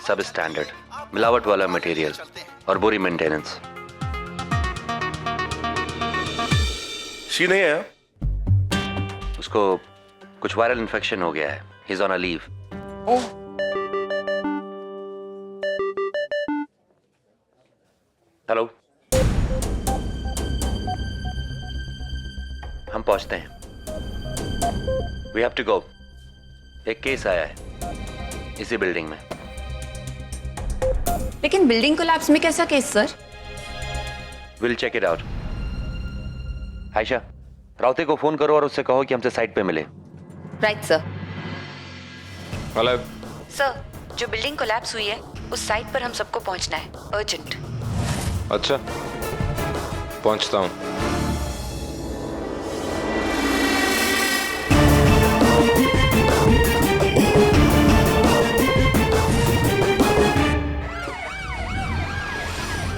सब स्टैंडर्ड, मिलावट वाला मटेरियल और बुरी मेंटेनेंस। शी नहीं है, उसको कुछ वायरल इन्फेक्शन हो गया है। He is on a leave. Hello, हम पहुंचते हैं। We have to go. एक केस आया है इसी बिल्डिंग में। लेकिन बिल्डिंग कोलैप्स में कैसा case sir? Will check it out. Ayesha, Raute को फोन करो और उससे कहो कि हमसे साइट पे मिले। Right sir. हेलो सर, जो बिल्डिंग कोलैप्स हुई है उस साइट पर हम सबको पहुंचना है, अर्जेंट। अच्छा, पहुंचता हूं।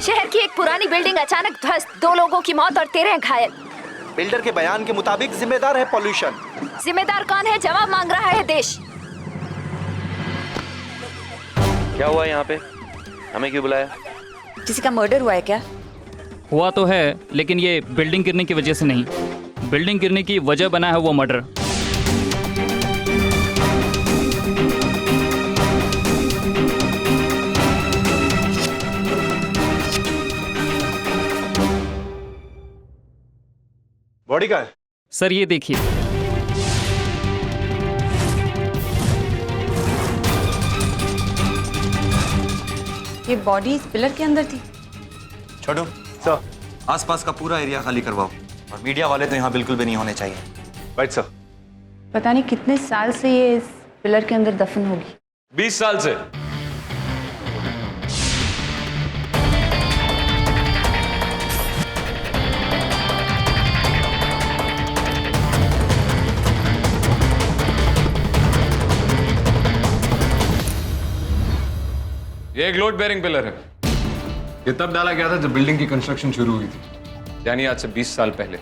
शहर की एक पुरानी बिल्डिंग अचानक ध्वस्त, 2 लोगों की मौत और 13 घायल। बिल्डर के बयान के मुताबिक जिम्मेदार है पॉल्यूशन। जिम्मेदार कौन है? जवाब मांग रहा है देश। क्या हुआ यहाँ पे? हमें क्यों बुलाया? किसी का मर्डर हुआ है क्या? हुआ तो है, लेकिन ये बिल्डिंग गिरने की वजह से नहीं। बिल्डिंग गिरने की वजह बना है वो मर्डर। बॉडी कहाँ है? सर ये देखिए। ये बॉडी इस पिलर के अंदर थी। छोटू सर, आसपास का पूरा एरिया खाली करवाओ, और मीडिया वाले तो यहाँ बिल्कुल भी नहीं होने चाहिए। Right sir. पता नहीं कितने साल से ये इस पिलर के अंदर दफन होगी। 20 साल से। ये एक लोड बेयरिंग पिलर है। ये तब डाला गया था जब बिल्डिंग की कंस्ट्रक्शन शुरू हुई थी, यानी आज से 20 साल पहले।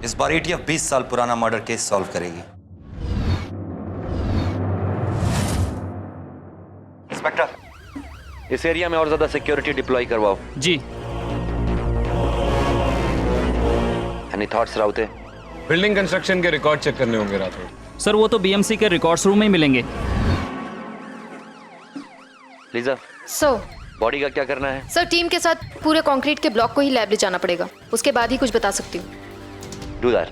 इस बार ATF 20 साल पुराना मर्डर केस सॉल्व करेगी। इंस्पेक्टर, इस एरिया में और ज्यादा सिक्योरिटी डिप्लॉय करवाओ। जी। Any thoughts Raute? Building construction के रिकॉर्ड चेक करने होंगे राठौड़। सर वो तो BMC के रिकॉर्ड्स रूम में ही मिलेंगे। लीजा, सर बॉडी का क्या करना है? सर टीम के साथ पूरे कंक्रीट के ब्लॉक को ही लैब ले जाना पड़ेगा, उसके बाद ही कुछ बता सकती हूँ। Do that.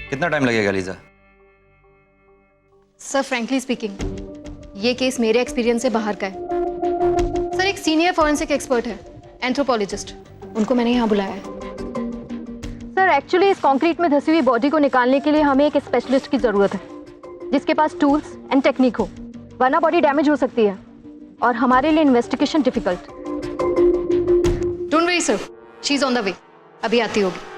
कितना टाइम लगेगा लीजा? सर फ्रैंकली स्पीकिंग, ये केस मेरे एक्सपीरियंस से बाहर का है। सर एक सीनियर फॉरेंसिक एक्सपर्ट है, एंथ्रोपोलॉजिस्ट, उनको मैंने यहाँ बुलाया है। सर एक्चुअली इस कंक्रीट में धसी हुई बॉडी को निकालने के लिए हमें एक स्पेशलिस्ट की जरूरत है, जिसके पास टूल्स एंड टेक्निक हो, वरना बॉडी डैमेज हो सकती है और हमारे लिए investigation difficult. Don't worry sir, she is on the way, अभी आती होगी।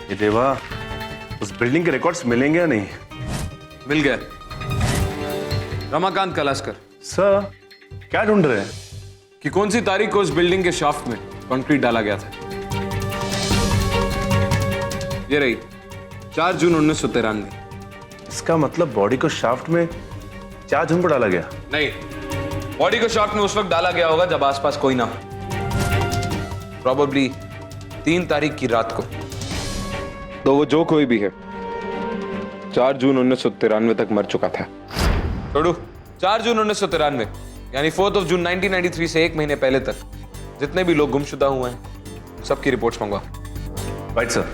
ये देवा, उस बिल्डिंग के रिकॉर्ड्स मिलेंगे या नहीं? मिल गया। रमाकांत कलास्कर। सर, क्या ढूंढ रहे हैं? कि कौन सी तारीख को उस बिल्डिंग के शाफ्ट में कंक्रीट डाला गया था। ये रही 4 जून 1993। इसका मतलब बॉडी को शाफ्ट में 4 जून को डाला गया? नहीं, बॉडी को शाफ्ट में उस वक्त डाला गया होगा जब आसपास कोई ना हो, प्रॉबेबली 3 तारीख की रात को। तो वो जो कोई भी है 4 जून 1993 तक मर चुका था। छोड़ू, 4 जून 1993 यानी 4 जून 1993 से 1 महीने पहले तक जितने भी लोग गुमशुदा हुए हैं सबकी रिपोर्ट्स मंगवा। Right sir.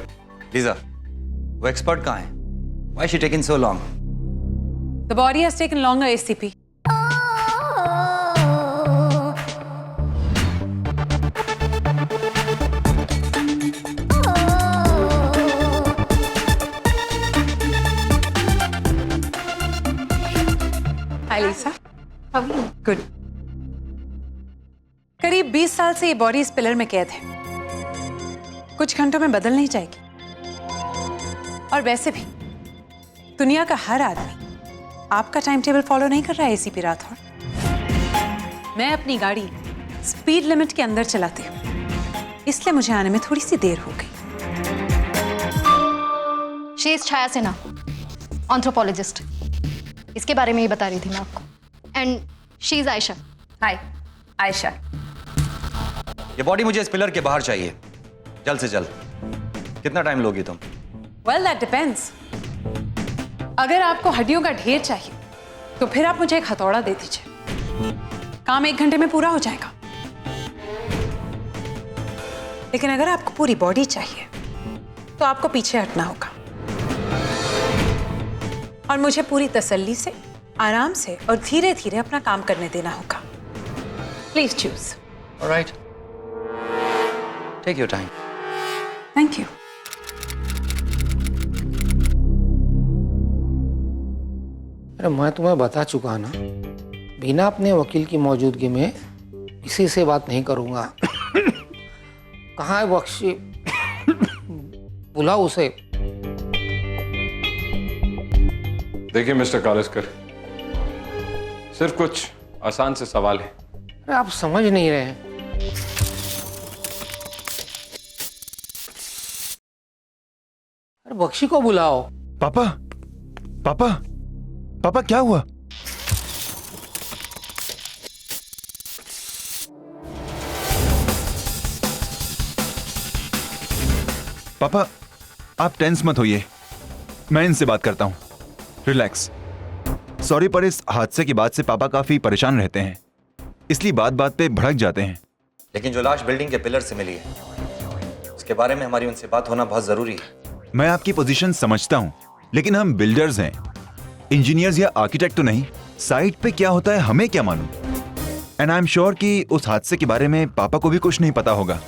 लीजा, वो एक्सपर्ट कहाँ है? Why is she taking so long? The body has taken longer, ACP. Hi, Lisa. How are you? Good. करीब 20 साल से ये बॉडी इस पिलर में कैद है, कुछ घंटों में बदल नहीं जाएगी। और वैसे भी दुनिया का हर आदमी आपका टाइम टेबल फॉलो नहीं कर रहा है ACP राठौड़। मैं अपनी गाड़ी स्पीड लिमिट के अंदर चलाती हूँ, इसलिए मुझे आने में थोड़ी सी देर हो गई। She is Chhaya Sinha, anthropologist, इसके बारे में ही बता रही थी मैं आपको। And she is Ayesha. Hi Ayesha. ये बॉडी मुझे इस पिलर के बाहर चाहिए, जल्द से जल्द। कितना टाइम लोगी तुम? Well, that depends. अगर आपको हड्डियों का ढेर चाहिए तो फिर आप मुझे एक हथौड़ा दे दीजिए, काम 1 घंटे में पूरा हो जाएगा। लेकिन अगर आपको पूरी बॉडी चाहिए तो आपको पीछे हटना होगा और मुझे पूरी तसल्ली से, आराम से और धीरे धीरे अपना काम करने देना होगा। Please choose. Alright, take your time. Thank you. अरे मैं तुम्हें बता चुका ना, बिना अपने वकील की मौजूदगी में किसी से बात नहीं करूंगा। कहाँ है बख्शी? बुलाओ उसे। देखिए मिस्टर कालेस्कर, सिर्फ कुछ आसान से सवाल है। अरे आप समझ नहीं रहे हैं। अरे बख्शी को बुलाओ। पापा, पापा, पापा क्या हुआ? पापा, आप टेंस मत होइए, मैं इनसे बात करता हूं। रिलैक्स। सॉरी, पर इस हादसे के बाद से पापा काफी परेशान रहते हैं, इसलिए बात बात पे भड़क जाते हैं। लेकिन जो लाश बिल्डिंग के पिलर से मिली है, उसके बारे में हमारी उनसे बात होना बहुत जरूरी है। मैं आपकी पोजीशन समझता हूं, लेकिन हम बिल्डर्स हैं, इंजीनियर्स या आर्किटेक्ट तो नहीं। साइट पे क्या होता है हमें क्या मालूम? एंड आई एम श्योर कि उस हादसे के बारे में पापा को भी कुछ नहीं पता होगा।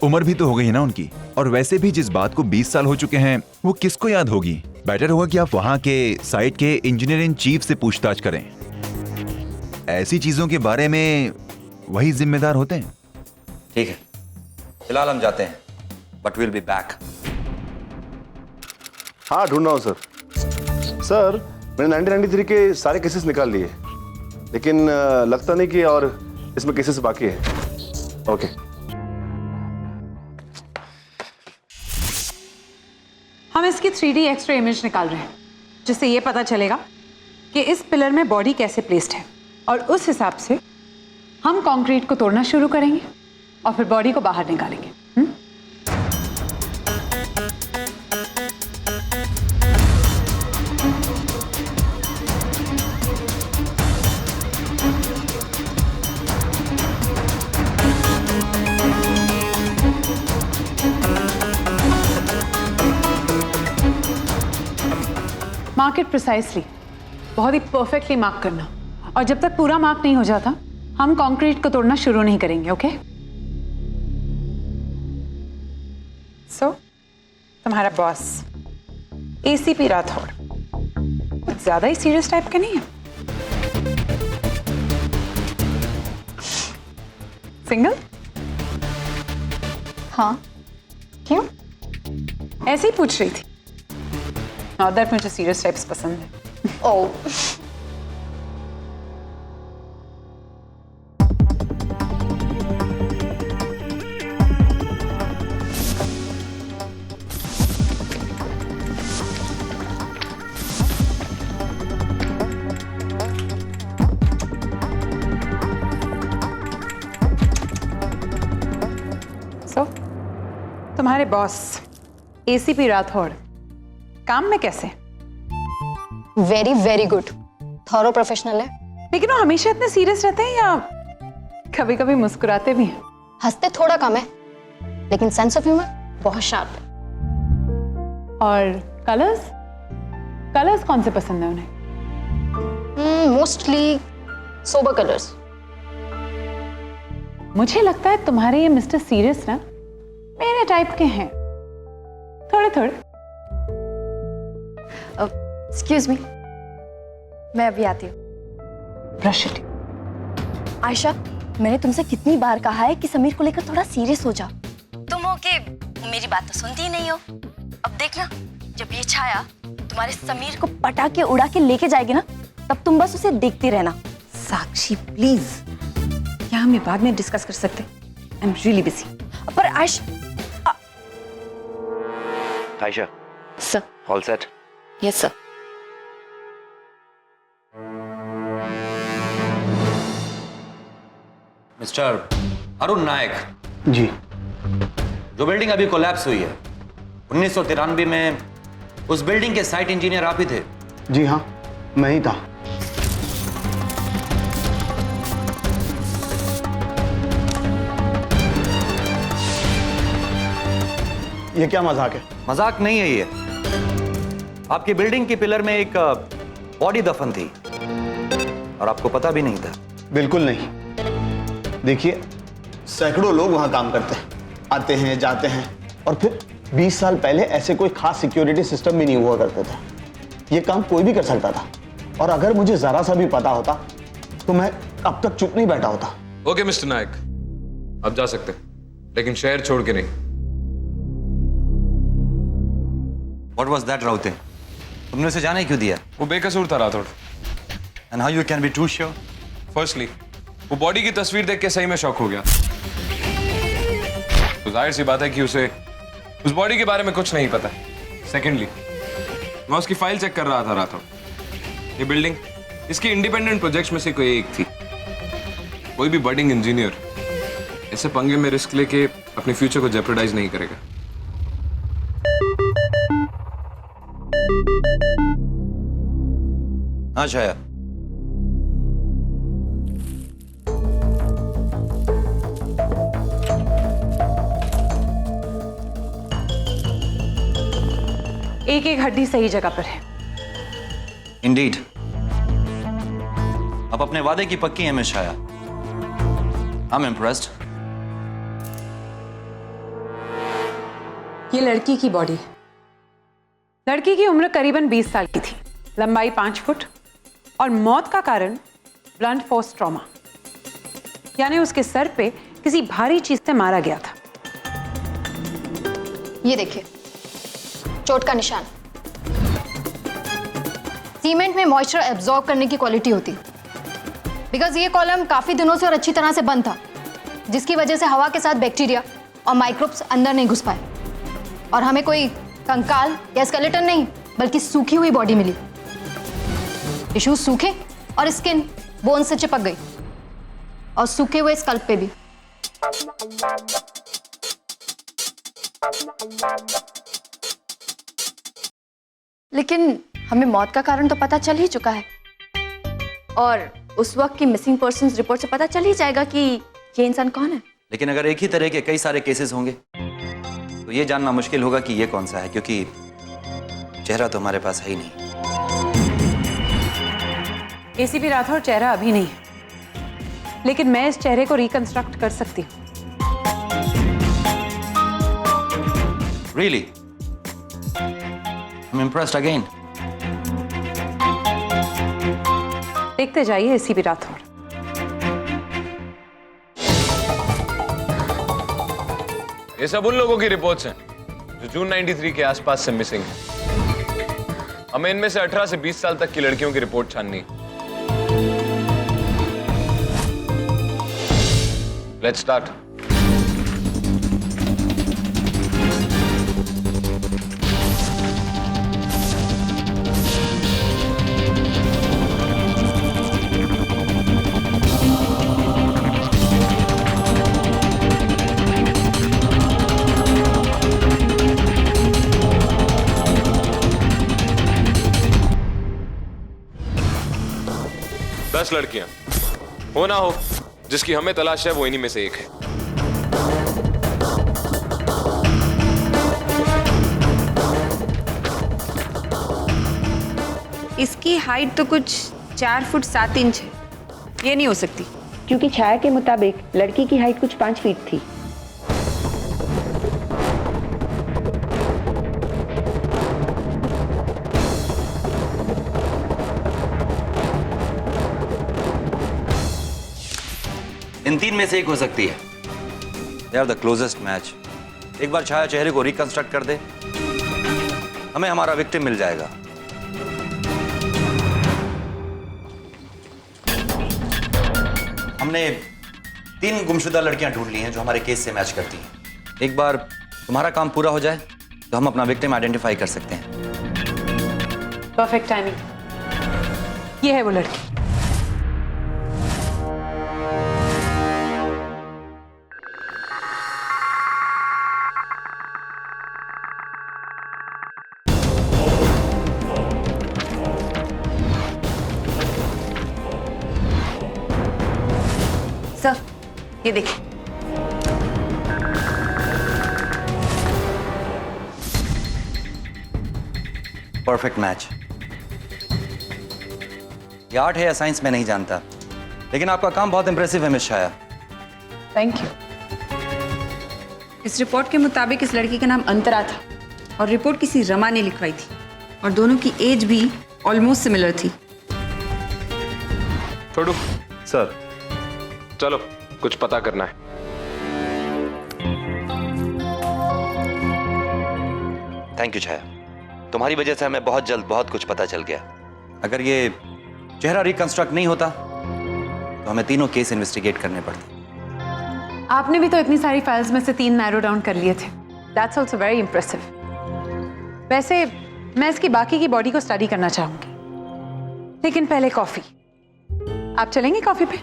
उम्र भी तो हो गई है ना उनकी, और वैसे भी जिस बात को 20 साल हो चुके हैं वो किसको याद होगी। बेटर होगा कि आप वहां के साइट के इंजीनियर इन चीफ से पूछताछ करें। ऐसी चीजों के बारे में वही जिम्मेदार होते हैं। ठीक है, फिलहाल हम जाते हैं, बट विल बी बैक। हाँ ढूंढ रहा हूँ सर। सर मैंने 1993 के सारे केसेस निकाल लिए, लेकिन लगता नहीं कि और इसमें केसेस बाकी है। ओके। हम इसकी 3D एक्सरे इमेज निकाल रहे हैं, जिससे ये पता चलेगा कि इस पिलर में बॉडी कैसे प्लेस्ड है, और उस हिसाब से हम कंक्रीट को तोड़ना शुरू करेंगे और फिर बॉडी को बाहर निकालेंगे। मार्क इट प्रिसाइसली, बहुत ही परफेक्टली मार्क करना, और जब तक पूरा मार्क नहीं हो जाता हम कंक्रीट को तोड़ना शुरू नहीं करेंगे। ओके? सो तुम्हारा बॉस एसीपी राठौड़ कुछ ज्यादा ही सीरियस टाइप का नहीं है। सिंगल? हाँ, क्यों? ऐसे ही पूछ रही थी। अदर मुझे सीरियस टाइप्स पसंद है। ओह, तुम्हारे बॉस एसीपी राठौड़ काम में कैसे? Very very good, thorough professional है। लेकिन वो हमेशा इतने सीरियस रहते हैं या कभी कभी मुस्कुराते भी हैं? हंसते थोड़ा कम है, लेकिन सेंस ऑफ ह्यूमर बहुत शार्प है। और कलर्स? कलर्स कौन से पसंद है उन्हें? Mostly sober colours. मुझे लगता है तुम्हारे ये मिस्टर सीरियस ना मेरे टाइप के हैं, थोड़े थोड़े। एक्सक्यूज मी, मैं अभी आती हूँ। Brush it. आयशा, मैंने तुमसे कितनी बार कहा है कि समीर को लेकर थोड़ा सीरियस हो जाओ। तुम हो के मेरी बात तो सुनती ही नहीं हो। अब देखना, जब ये छाया तुम्हारे समीर को पटा के उड़ा के लेके जाएगी ना, तब तुम बस उसे देखती रहना। साक्षी प्लीज, क्या हम ये बाद में डिस्कस कर सकते? I am really busy. पर Ayesha. Ayesha, sir. All set? Yes sir. Mister Arun Nayak ji. जो बिल्डिंग अभी कोलैप्स हुई है, 1993 में उस बिल्डिंग के साइट इंजीनियर आप ही थे? जी हाँ, मैं ही था। ये क्या मजाक है? मजाक नहीं है ये। आपकी बिल्डिंग की पिलर में एक बॉडी दफन थी और आपको पता भी नहीं था। बिल्कुल नहीं। देखिए, सैकड़ों लोग वहां काम करते हैं, आते हैं जाते हैं, और फिर 20 साल पहले ऐसे कोई खास सिक्योरिटी सिस्टम भी नहीं हुआ करते थे। ये काम कोई भी कर सकता था, और अगर मुझे जरा सा भी पता होता तो मैं अब तक चुप नहीं बैठा होता। ओके मिस्टर नायक, अब जा सकते हैं, लेकिन शहर छोड़ के नहीं। What was that, राउते? तुमने उसे जाने क्यों दिया? वो बेकसूर था Rathore. And how you can be too sure? Firstly, वो बॉडी की तस्वीर देख के सही में शॉक हो गया। तो जाहिर सी बात है कि उसे उस बॉडी के बारे में कुछ नहीं पता। सेकेंडली, मैं उसकी फाइल चेक कर रहा था राठौड़। ये बिल्डिंग इसकी इंडिपेंडेंट प्रोजेक्ट्स में से कोई एक थी। कोई भी बडिंग इंजीनियर ऐसे पंगे में रिस्क लेके अपने फ्यूचर को जेपरडाइज नहीं करेगा। हाँ छाया, एक एक हड्डी सही जगह पर है। इंडीड। अब अपने वादे की पक्की है miss Chhaya. I am impressed. ये लड़की की बॉडी है। लड़की की उम्र करीबन 20 साल की थी, लंबाई 5 फुट और मौत का कारण ब्लंट फोर्स ट्रॉमा, यानी उसके सर पे किसी भारी चीज से मारा गया था। ये देखिए चोट का निशान। सीमेंट में मॉइस्चर एब्जॉर्ब करने की क्वालिटी होती है, बिकॉज ये कॉलम काफी दिनों से और अच्छी तरह से बंद था, जिसकी वजह से हवा के साथ बैक्टीरिया और माइक्रोब्स अंदर नहीं घुस पाए और हमें कोई कंकाल या स्केलेटन नहीं बल्कि सूखी हुई बॉडी मिली। टिश्यूज सूखे और स्किन बोन से चिपक गई और सूखे हुए स्कल्प पे भी। लेकिन हमें मौत का कारण तो पता चल ही चुका है और उस वक्त की मिसिंग पर्सन्स रिपोर्ट से पता चल ही जाएगा कि ये इंसान कौन है। लेकिन अगर एक ही तरह के कई सारे केसेस होंगे तो ये जानना मुश्किल होगा कि ये कौन सा है, क्योंकि चेहरा तो हमारे पास है ही नहीं। एसीपी राठौर चेहरा अभी नहीं है, लेकिन मैं इस चेहरे को रिकंस्ट्रक्ट कर सकती हूँ। Really? I'm impressed again. देखते जाइए एसीपी राठौर। ये सब उन लोगों की रिपोर्ट्स हैं जो जून 93 के आसपास से मिसिंग हैं। हमें इनमें से 18 से 20 साल तक की लड़कियों की रिपोर्ट छाननी है। Let's start. दस लड़कियां हो ना हो, जिसकी हमें तलाश है वो इन्हीं में से एक है। इसकी हाइट तो कुछ 4 फुट 7 इंच है। ये नहीं हो सकती, क्योंकि छाया के मुताबिक लड़की की हाइट कुछ 5 फीट थी। इन 3 में से एक हो सकती है। They are the closest match. एक बार छाया चेहरे को रिकंस्ट्रक्ट कर दे, हमें हमारा विक्टिम मिल जाएगा। हमने 3 गुमशुदा लड़कियां ढूंढ ली हैं जो हमारे केस से मैच करती हैं। एक बार तुम्हारा काम पूरा हो जाए तो हम अपना विक्टिम आइडेंटिफाई कर सकते हैं। Perfect timing. ये है वो लड़की। सर, ये देखिए। Perfect match. ये आर्ट है या साइंस में नहीं जानता, लेकिन आपका काम बहुत इंप्रेसिव है मिस छाया। Thank you. इस रिपोर्ट के मुताबिक इस लड़की का नाम अंतरा था और रिपोर्ट किसी रमा ने लिखवाई थी और दोनों की एज भी ऑलमोस्ट सिमिलर थी। छोड़ो सर, चलो कुछ पता करना है। थैंक यू छाया, तुम्हारी वजह से हमें बहुत जल्द बहुत कुछ पता चल गया। अगर ये चेहरा रिकंस्ट्रक्ट नहीं होता तो हमें तीनों केस इन्वेस्टिगेट करने पड़ते। आपने भी तो इतनी सारी फाइल्स में से 3 नैरो डाउन कर लिए थे। That's also very impressive. वैसे मैं इसकी बाकी की बॉडी को स्टडी करना चाहूंगी, लेकिन पहले कॉफी। आप चलेंगे कॉफी पे?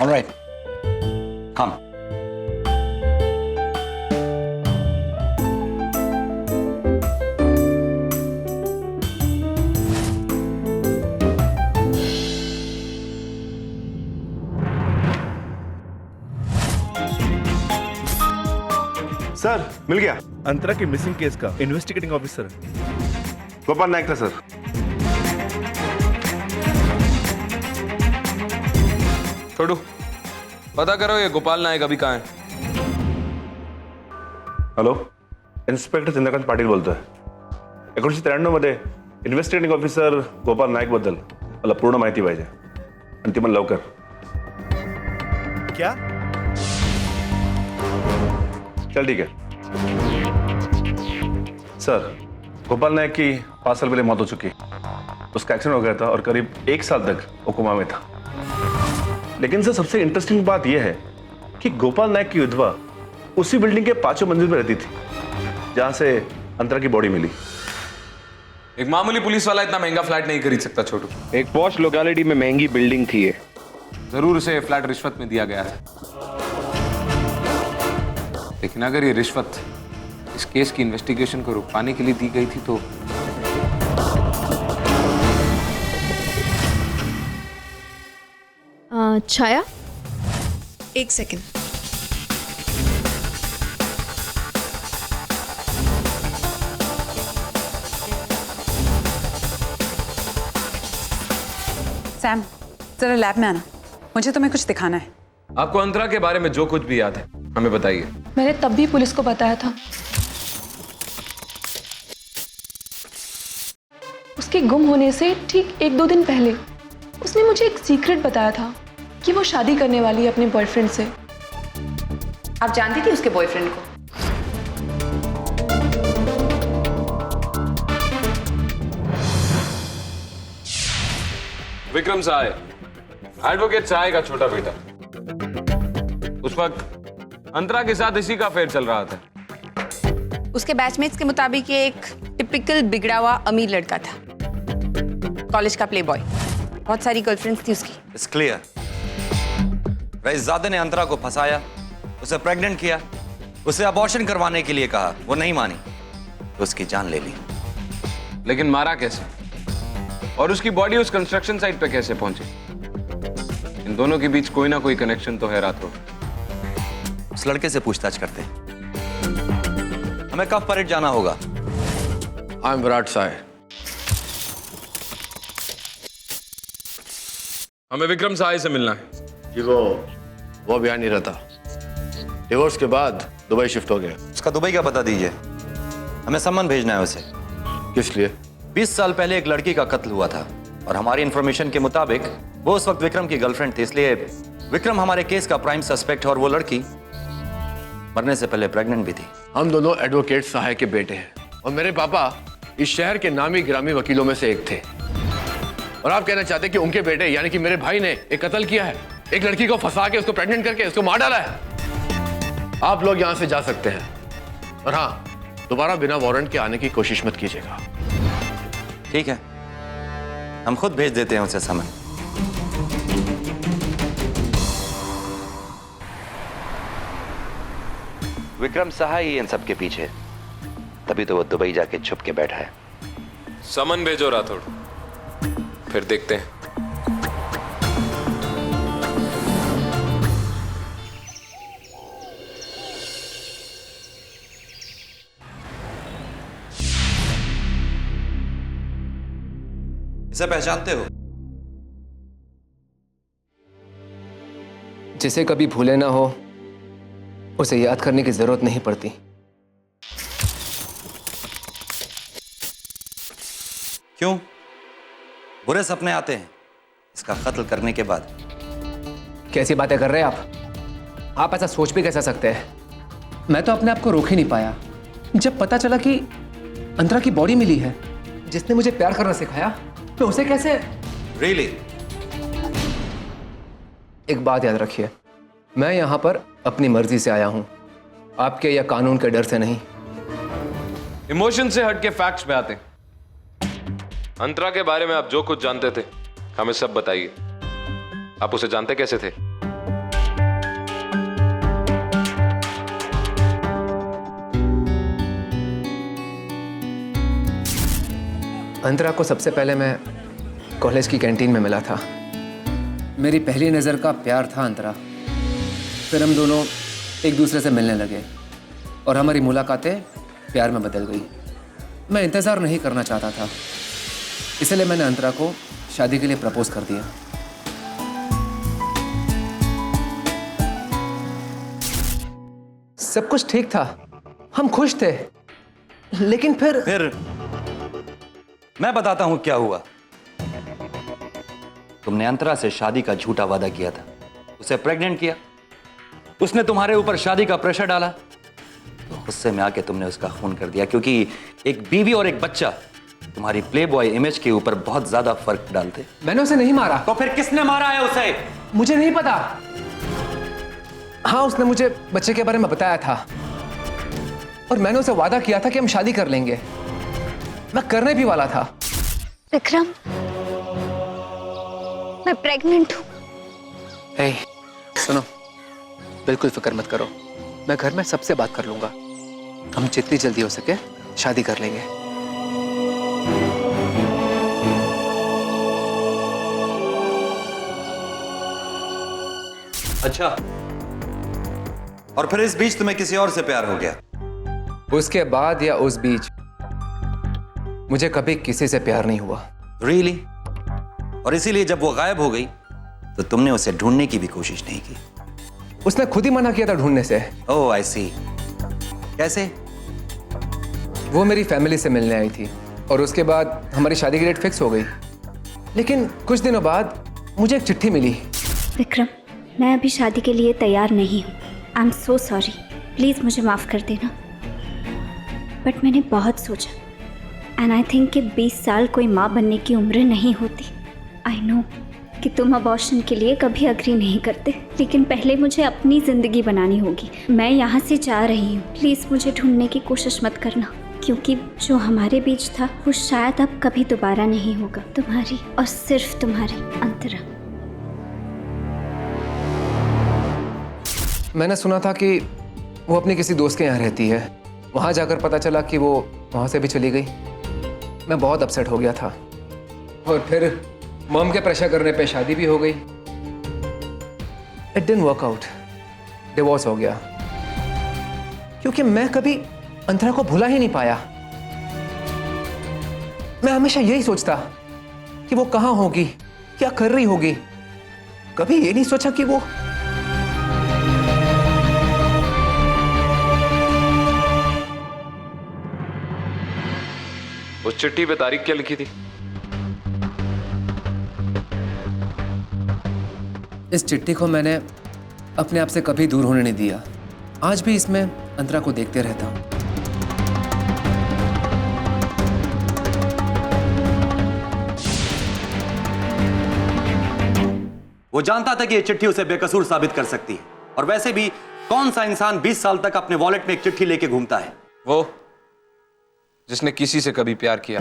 All right. Come. सर, मिल गया। अंतरा के मिसिंग केस का इन्वेस्टिगेटिंग ऑफिसर गोपाल नायक था सर। छोड़ो पता करो ये गोपाल नायक अभी कहाँ है। हॅलो, इन्स्पेक्टर चंद्रकांत पाटील बोलतोय. 1993 मध्ये इन्व्हेस्टिगेटिंग ऑफिसर गोपाल नाईक बद्दल मला पूर्ण माहिती पाहिजे आणि ती पण लवकर. क्या? चल ठीक है सर. गोपाल नायक की 5 साल पहले मौत हो चुकी. उसका एक्सीडेंट हो गया था और करीब 1 साल तक वो कोमा में था. लेकिन सर सबसे इंटरेस्टिंग बात यह है कि गोपाल नायक की विधवा उसी बिल्डिंग के 5वें मंजिल पर रहती थी जहां से अंतरा की बॉडी मिली. एक मामूली पुलिस वाला इतना महंगा फ्लैट नहीं खरीद सकता छोटू. एक पॉश लोकेलिटी में महंगी बिल्डिंग थी ये. जरूर उसे फ्लैट रिश्वत में दिया गया है. लेकिन अगर ये रिश्वत इस केस की इन्वेस्टिगेशन को रुकवाने के लिए दी गई थी तो छाया, एक सेकंड. सैम, जरा लैब में आना, मुझे तुम्हें कुछ दिखाना है. आपको अंतरा के बारे में जो कुछ भी याद है हमें बताइए. मैंने तब भी पुलिस को बताया था. उसके गुम होने से ठीक 1-2 दिन पहले उसने मुझे एक सीक्रेट बताया था कि वो शादी करने वाली है अपने बॉयफ्रेंड से. आप जानती थी उसके बॉयफ्रेंड को? विक्रम साय, एडवोकेट साय का छोटा बेटा. उस वक्त अंतरा के साथ इसी का अफेयर चल रहा था. उसके बैचमेट्स के मुताबिक ये एक टिपिकल बिगड़ा हुआ अमीर लड़का था. कॉलेज का प्लेबॉय. बहुत सारी गर्लफ्रेंड्स थी उसकी. It's clear. रईसजादे ने अंतरा को फंसाया, उसे प्रेग्नेंट किया, उसे अबॉर्शन करवाने के लिए कहा. वो नहीं मानी तो उसकी जान ले ली. लेकिन मारा कैसे? और उसकी बॉडी उस कंस्ट्रक्शन साइट पे कैसे पहुंची? इन दोनों के बीच कोई ना कोई कनेक्शन तो है रातों. उस लड़के से पूछताछ करते हैं. हमें कब परेड जाना होगा? I am Virat Sai. हमें विक्रम साय से मिलना है. जी वो अभी आ नहीं रहता. डिवोर्स के बाद दुबई शिफ्ट हो गया. उसका दुबई का पता दीजिए. हमें सम्मन भेजना है उसे. किस लिए? 20 साल पहले एक लड़की का कत्ल हुआ था और हमारी इंफॉर्मेशन के मुताबिक वो उस वक्त विक्रम की गर्लफ्रेंड थी. इसलिए विक्रम हमारे केस का प्राइम सस्पेक्ट है और वो लड़की मरने से पहले प्रेग्नेंट भी थी. हम दोनों एडवोकेट सहाय के बेटे हैं और मेरे पापा इस शहर के नामी गिरामी वकीलों में से एक थे. और आप कहना चाहते हैं कि उनके बेटे यानी कि मेरे भाई ने एक कत्ल किया है, एक लड़की को फंसा के उसको प्रेग्नेंट करके उसको मार डाला है. आप लोग यहां से जा सकते हैं और हाँ, दोबारा बिना वारंट के आने की कोशिश मत कीजिएगा. ठीक है, हम खुद भेज देते हैं उसे समन. विक्रम सहाय ही इन सब के पीछे. तभी तो वो दुबई जाके छुप के बैठा है. समन भेजो राठौड़, फिर देखते हैं. इसे पहचानते हो? जिसे कभी भूले ना हो उसे याद करने की जरूरत नहीं पड़ती. क्यों? बुरे सपने आते हैं इसका कत्ल करने के बाद. कैसी बातें कर रहे हैं आप? आप ऐसा सोच भी कैसे सकते हैं? मैं तो अपने आप को रोक ही नहीं पाया जब पता चला कि अंतरा की बॉडी मिली है. जिसने मुझे प्यार करना सिखाया तो उसे कैसे? Really? एक बात याद रखिए, मैं यहां पर अपनी मर्जी से आया हूं, आपके या कानून के डर से नहीं. इमोशन से हट के फैक्ट्स पे आते हैं. अंतरा के बारे में आप जो कुछ जानते थे हमें सब बताइए. आप उसे जानते कैसे थे? अंतरा को सबसे पहले मैं कॉलेज की कैंटीन में मिला था. मेरी पहली नज़र का प्यार था अंतरा. फिर हम दोनों एक दूसरे से मिलने लगे और हमारी मुलाकातें प्यार में बदल गई. मैं इंतज़ार नहीं करना चाहता था, इसलिए मैंने अंतरा को शादी के लिए प्रपोज कर दिया. सब कुछ ठीक था, हम खुश थे, लेकिन फिर मैं बताता हूं क्या हुआ। तुमने अंतरा से शादी का झूठा वादा किया था, उसे प्रेग्नेंट किया, उसने तुम्हारे ऊपर शादी का प्रेशर डाला, तो गुस्से में आके तुमने उसका खून कर दिया, क्योंकि एक बीवी और एक बच्चा तुम्हारी प्लेबॉय इमेज के ऊपर बहुत ज्यादा फर्क डालते। मैंने उसे नहीं मारा। तो फिर किसने मारा है उसे? मुझे नहीं पता। हाँ, उसने मुझे बच्चे के बारे में बताया था और मैंने उसे वादा किया था कि हम शादी कर लेंगे। मैं करने भी वाला था। विक्रम, मैं प्रेग्नेंट हूँ। हे, सुनो, बिल्कुल फिक्र मत करो, मैं घर में सबसे बात कर लूंगा, हम जितनी जल्दी हो सके शादी कर लेंगे। अच्छा, और फिर इस बीच तुम्हें किसी और से प्यार हो गया? उसके बाद या उस बीच मुझे कभी किसी से प्यार नहीं हुआ। Really? और इसीलिए जब वो गायब हो गई तो तुमने उसे ढूंढने की भी कोशिश नहीं की? उसने खुद ही मना किया था ढूंढने से। ओह, आई सी। कैसे? वो मेरी फैमिली से मिलने आई थी और उसके बाद हमारी शादी की डेट फिक्स हो गई, लेकिन कुछ दिनों बाद मुझे एक चिट्ठी मिली। विक्रम, मैं अभी शादी के लिए तैयार नहीं हूँ। I am so sorry, please मुझे माफ़ कर देना। बट मैंने बहुत सोचा एंड आई थिंक कि 20 साल कोई माँ बनने की उम्र नहीं होती। आई नो कि तुम अबॉर्शन के लिए कभी अग्री नहीं करते, लेकिन पहले मुझे अपनी ज़िंदगी बनानी होगी। मैं यहाँ से जा रही हूँ, प्लीज़ मुझे ढूंढने की कोशिश मत करना, क्योंकि जो हमारे बीच था वो शायद अब कभी दोबारा नहीं होगा। तुम्हारी और सिर्फ तुम्हारी अंतरा। मैंने सुना था कि वो अपने किसी दोस्त के यहाँ रहती है। वहाँ जाकर पता चला कि वो वहाँ से भी चली गई। मैं बहुत अपसेट हो गया था और फिर मॉम के प्रेशर करने पे शादी भी हो गई। It didn't work out, divorce हो गया, क्योंकि मैं कभी अंतरा को भुला ही नहीं पाया। मैं हमेशा यही सोचता कि वो कहाँ होगी, क्या कर रही होगी। कभी ये नहीं सोचा कि वो उस चिट्ठी पे तारीख क्या लिखी थी? इस चिट्ठी को मैंने अपने आप से कभी दूर होने नहीं दिया। आज भी इसमें अंतरा को देखते रहता हूं। वो जानता था कि ये चिट्ठी उसे बेकसूर साबित कर सकती है, और वैसे भी कौन सा इंसान 20 साल तक अपने वॉलेट में एक चिट्ठी लेके घूमता है? वो जिसने किसी से कभी प्यार किया।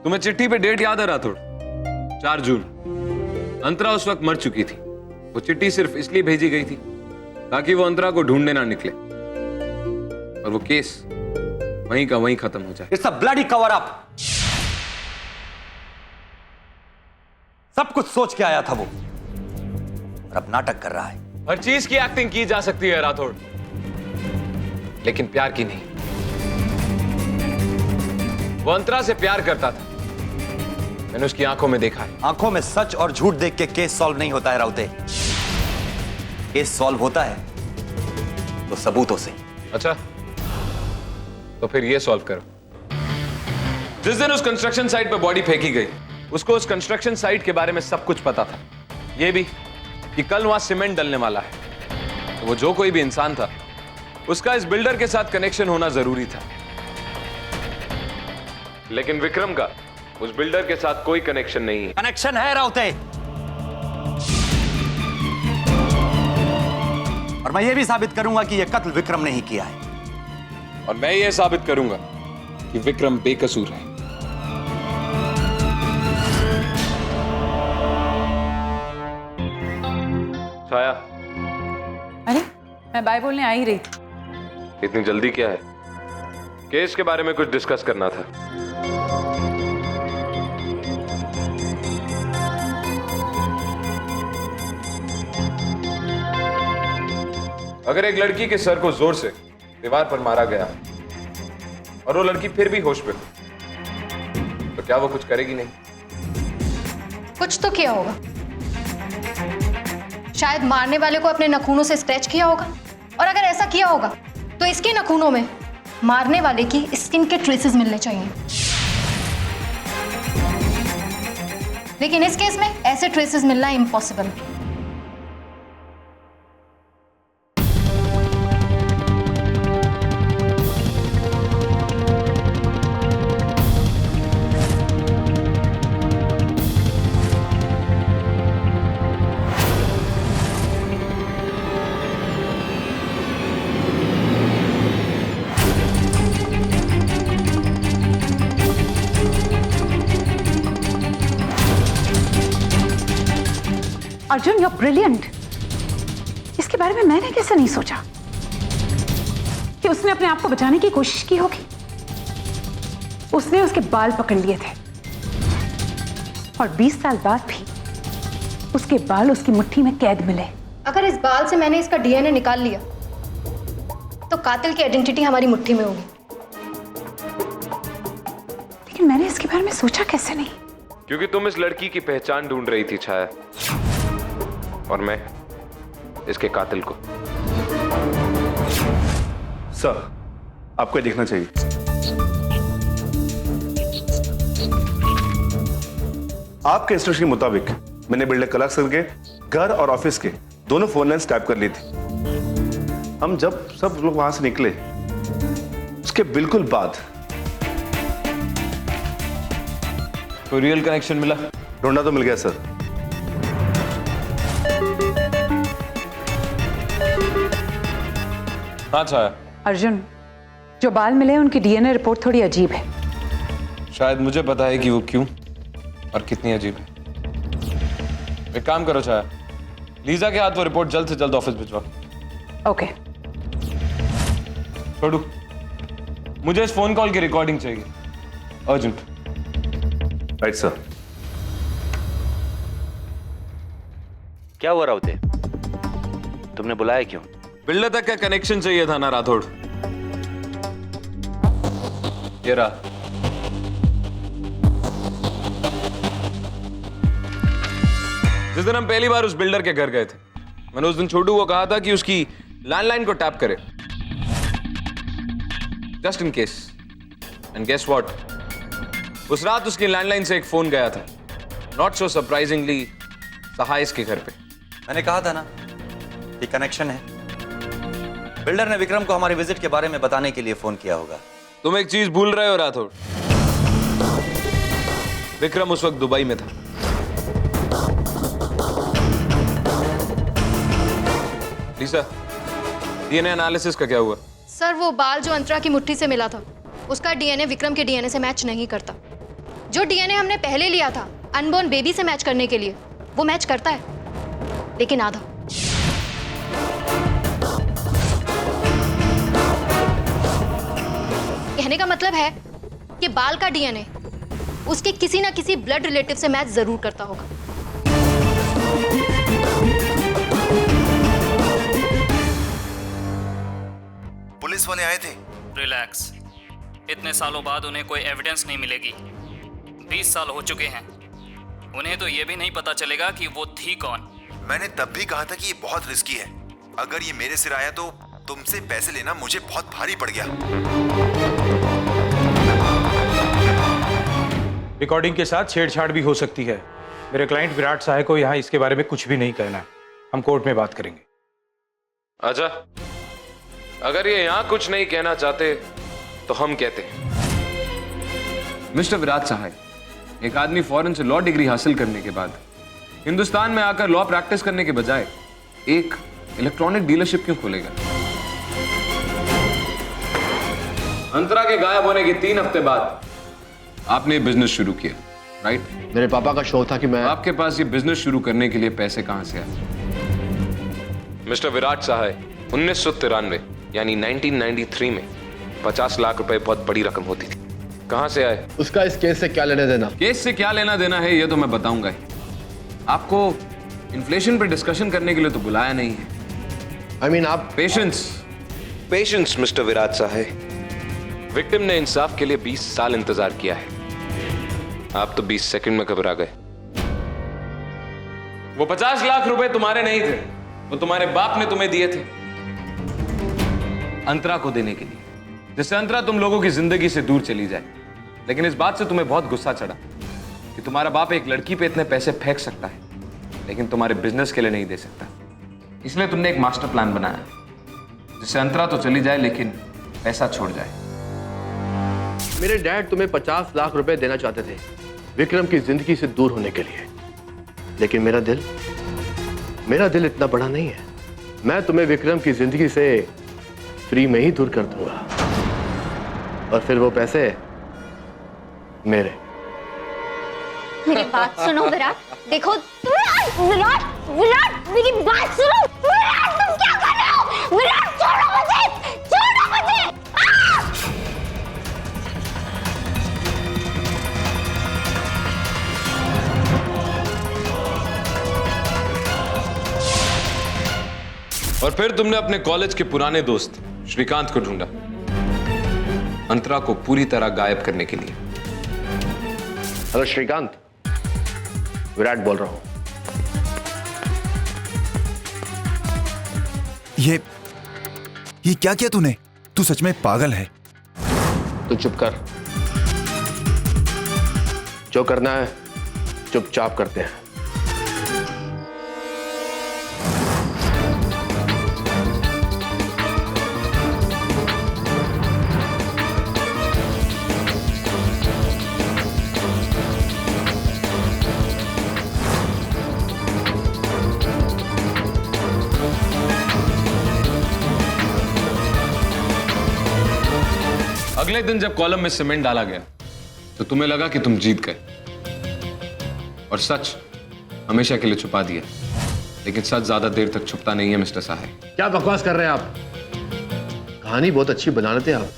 तुम्हें चिट्ठी पे डेट याद है राठौड़? 4 जून। अंतरा उस वक्त मर चुकी थी। वो चिट्ठी सिर्फ इसलिए भेजी गई थी ताकि वो अंतरा को ढूंढने ना निकले और वो केस वहीं का वहीं खत्म हो जाए। It's a bloody cover up. सब कुछ सोच के आया था वो, और अब नाटक कर रहा है। हर चीज की एक्टिंग की जा सकती है राठौड़, लेकिन प्यार की नहीं। वो अंतरा से प्यार करता था, मैंने उसकी आंखों में देखा है। आंखों में सच और झूठ देख के केस सॉल्व नहीं होता है राउते। केस सॉल्व होता है तो सबूतों से। अच्छा, तो फिर ये सॉल्व करो। जिस दिन उस कंस्ट्रक्शन साइट पर बॉडी फेंकी गई, उसको उस कंस्ट्रक्शन साइट के बारे में सब कुछ पता था। ये भी कि कल वहां सीमेंट डलने वाला है। तो वो जो कोई भी इंसान था, उसका इस बिल्डर के साथ कनेक्शन होना जरूरी था। लेकिन विक्रम का उस बिल्डर के साथ कोई कनेक्शन नहीं है। कनेक्शन है राउते, और मैं ये भी साबित करूंगा कि यह कत्ल विक्रम ने ही किया है। और मैं ये साबित करूंगा कि विक्रम बेकसूर है। छाया, अरे मैं बाय बोलने आ ही रही थी। इतनी जल्दी क्या है? केस के बारे में कुछ डिस्कस करना था। अगर एक लड़की के सर को जोर से दीवार पर मारा गया और वो लड़की फिर भी होश में हो, तो क्या वो कुछ करेगी नहीं? कुछ तो किया होगा। शायद मारने वाले को अपने नाखूनों से स्क्रैच किया होगा, और अगर ऐसा किया होगा तो इसके नाखूनों में मारने वाले की स्किन के ट्रेसेस मिलने चाहिए। लेकिन इस केस में ऐसे ट्रेसेस मिलना इम्पॉसिबल है। Arjun, you are brilliant. इसके बारे में मैंने कैसे नहीं सोचा कि उसने अपने आप को बचाने की कोशिश की होगी। उसने उसके बाल पकड़ लिए थे और 20 साल बाद भी उसके बाल उसकी मुट्ठी में कैद मिले। अगर इस बाल से मैंने इसका डीएनए निकाल लिया तो कातिल की आइडेंटिटी हमारी मुट्ठी में होगी। लेकिन मैंने इसके बारे में सोचा कैसे नहीं? क्योंकि तुम इस लड़की की पहचान ढूंढ रही थी छाया, और मैं इसके कातिल को। सर, आपको ये देखना चाहिए। आपके इंस्ट्रक्शन के मुताबिक मैंने बिल्डर कलेक्ट करके घर और ऑफिस के दोनों फोन लाइन्स टैप कर ली थी। हम जब सब लोग वहां से निकले उसके बिल्कुल बाद कोई रियल कनेक्शन मिला? ढूंढा तो मिल गया सर। हाँ छाया। अर्जुन, जो बाल मिले उनकी डीएनए रिपोर्ट थोड़ी अजीब है। शायद मुझे पता है कि वो क्यों और कितनी अजीब है। एक काम करो छाया, लीजा के हाथ वो रिपोर्ट जल्द से जल्द ऑफिस भिजवा। ओके। छोड़ू, मुझे इस फोन कॉल की रिकॉर्डिंग चाहिए, अर्जेंट। Right sir. क्या हुआ राउते? तुमने बुलाया क्यों? बिल्डर तक का कनेक्शन चाहिए था ना राठौड़। ये रहा। जिस दिन हम पहली बार उस बिल्डर के घर गए थे, मैंने उस दिन छोटू को कहा था कि उसकी लैंडलाइन को टैप करे, just in case. And guess what? उस रात उसकी लैंडलाइन से एक फोन गया था, नॉट सो सरप्राइजिंगली सहाय के घर पे। मैंने कहा था ना कि कनेक्शन है। बिल्डर ने विक्रम को हमारी विजिट के बारे में बताने के लिए फोन किया होगा। तुम एक चीज भूल रहे हो राठौड़, विक्रम उस वक्त दुबई में था। लीसा, डीएनए एनालिसिस का क्या हुआ? सर, वो बाल जो अंतरा की मुट्ठी से मिला था उसका डीएनए विक्रम के डीएनए से मैच नहीं करता। जो डीएनए हमने पहले लिया था अनबॉर्न बेबी से मैच करने के लिए, वो मैच करता है, लेकिन आधा। कहने का मतलब है कि बाल का डीएनए उसके किसी ना किसी ब्लड रिलेटिव से मैच जरूर करता होगा। पुलिस वाले आए थे। रिलैक्स, इतने सालों बाद उन्हें कोई एविडेंस नहीं मिलेगी। 20 साल हो चुके हैं, उन्हें तो ये भी नहीं पता चलेगा कि वो थी कौन। मैंने तब भी कहा था कि ये बहुत रिस्की है। अगर ये मेरे सिर आया तो तुमसे पैसे लेना मुझे बहुत भारी पड़ गया। रिकॉर्डिंग के साथ छेड़छाड़ भी हो सकती है। मेरे क्लाइंट विराट साहे को यहाँ इसके बारे में कुछ भी नहीं कहना है। हम कोर्ट में बात करेंगे। अच्छा, अगर ये यहाँ कुछ नहीं कहना चाहते तो हम कहते हैं। मिस्टर विराट सहाय, एक आदमी फॉरेन से लॉ डिग्री हासिल करने के बाद हिंदुस्तान में आकर लॉ प्रैक्टिस करने के बजाय एक इलेक्ट्रॉनिक डीलरशिप क्यों खोलेगा? अंतरा के गायब होने के 3 हफ्ते बाद आपने बिजनेस शुरू किया, राइट? मेरे पापा का शौक था कि मैं आपके पास ये बिजनेस शुरू करने के लिए पैसे कहां से आए? मिस्टर विराट सहाय, 1993 यानी 1993 में 50 लाख रुपए बहुत बड़ी रकम होती थी। कहां से आए? उसका इस केस से क्या लेना देना? केस से क्या लेना देना है ये तो मैं बताऊंगा ही। आपको इन्फ्लेशन पर डिस्कशन करने के लिए तो बुलाया नहीं है। I mean, आप पेशेंस मिस्टर विराट सहाय। विक्टिम ने इंसाफ के लिए 20 साल इंतजार किया है, आप तो 20 सेकंड में घबरा गए। वो 50 लाख रुपए तुम्हारे नहीं थे, वो तुम्हारे बाप ने तुम्हें दिए थे अंतरा को देने के लिए, जिससे अंतरा तुम लोगों की जिंदगी से दूर चली जाए। लेकिन इस बात से तुम्हें बहुत गुस्सा चढ़ा कि तुम्हारा बाप एक लड़की पे इतने पैसे फेंक सकता है लेकिन तुम्हारे बिजनेस के लिए नहीं दे सकता। इसलिए तुमने एक मास्टर प्लान बनाया जिससे अंतरा तो चली जाए लेकिन पैसा छोड़ जाए। मेरे डैड तुम्हें 50 लाख रुपए देना चाहते थे विक्रम की जिंदगी से दूर होने के लिए, लेकिन मेरा दिल इतना बड़ा नहीं है। मैं तुम्हें विक्रम की जिंदगी से फ्री में ही दूर कर दूंगा और फिर वो पैसे मेरी बात सुनो विराट, देखो विराट विराट मेरी बात सुनो। विराट तुम क्या कर रहे हो? विराट छोड़ो मुझे, छोड़ो मुझे। और फिर तुमने अपने कॉलेज के पुराने दोस्त श्रीकांत को ढूंढा अंतरा को पूरी तरह गायब करने के लिए। हेलो श्रीकांत, विराट बोल रहा हूं। ये क्या किया तूने? तू सच में पागल है। तू चुप कर, जो करना है चुपचाप करते हैं। अगले दिन जब कॉलम में सीमेंट डाला गया तो तुम्हें लगा कि तुम जीत गए और सच हमेशा के लिए छुपा दिया। लेकिन सच ज्यादा देर तक छुपता नहीं है मिस्टर सहाय। क्या बकवास कर रहे हैं आप? कहानी बहुत अच्छी बना लेते हैं आप,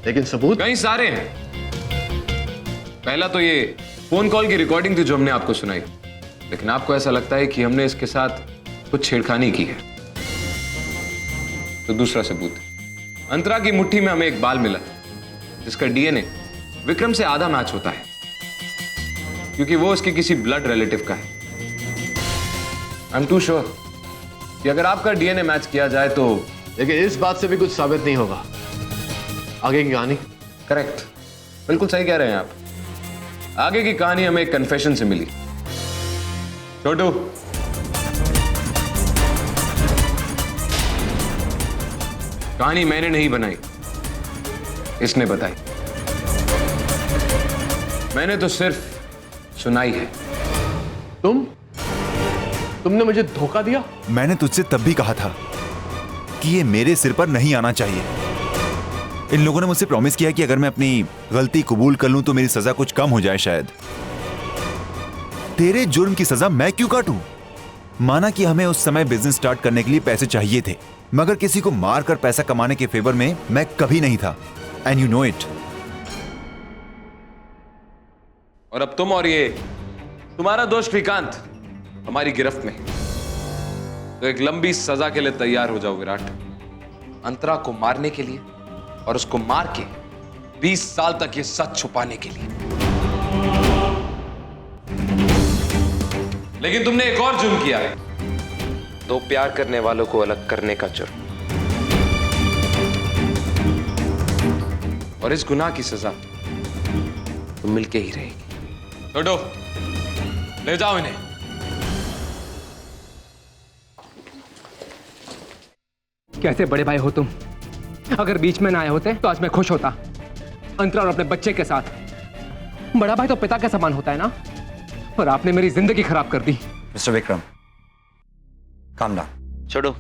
लेकिन सबूत कई सारे हैं। पहला तो ये फोन कॉल की रिकॉर्डिंग थी जो हमने आपको सुनाई, लेकिन आपको ऐसा लगता है कि हमने इसके साथ कुछ छेड़खानी की है। तो दूसरा सबूत, अंतरा की मुट्ठी में हमें एक बाल मिला जिसका डीएनए विक्रम से आधा मैच होता है क्योंकि वो उसके किसी ब्लड रिलेटिव का है। आई एम टू श्योर कि अगर आपका डीएनए मैच किया जाए तो, लेकिन इस बात से भी कुछ साबित नहीं होगा। आगे की कहानी? करेक्ट, बिल्कुल सही कह रहे हैं आप। आगे की कहानी हमें एक कन्फेशन से मिली। छोटू, कहानी मैंने नहीं बनाई, इसने बताई। मैंने तो सिर्फ सुनाई है। तुमने मुझे धोखा दिया? मैंने तुझसे तब भी कहा था कि ये मेरे सिर पर नहीं आना चाहिए। इन लोगों ने मुझसे प्रॉमिस किया कि अगर मैं अपनी गलती कबूल कर लूं तो मेरी सजा कुछ कम हो जाए शायद। तेरे जुर्म की सजा मैं क्यों काटूं? माना कि हमें उस समय बिजनेस स्टार्ट करने के लिए पैसे चाहिए थे, मगर किसी को मारकर पैसा कमाने के फेवर में मैं कभी नहीं था, एंड यू नो इट। और अब तुम और ये तुम्हारा दोस्त श्रीकांत हमारी गिरफ्त में, तो एक लंबी सजा के लिए तैयार हो जाओ विराट। अंतरा को मारने के लिए और उसको मार के 20 साल तक ये सच छुपाने के लिए। लेकिन तुमने एक और जुर्म किया है, दो प्यार करने वालों को अलग करने का जुर्म। और इस गुनाह की सजा तुम मिलके ही रहेगी। छोड़ो, ले जाओ इन्हें। कैसे बड़े भाई हो तुम? अगर बीच में ना आए होते तो आज मैं खुश होता, अंतरा और अपने बच्चे के साथ। बड़ा भाई तो पिता का समान होता है ना, और आपने मेरी जिंदगी खराब कर दी। Mister Vikram, calm down. छोड़ो,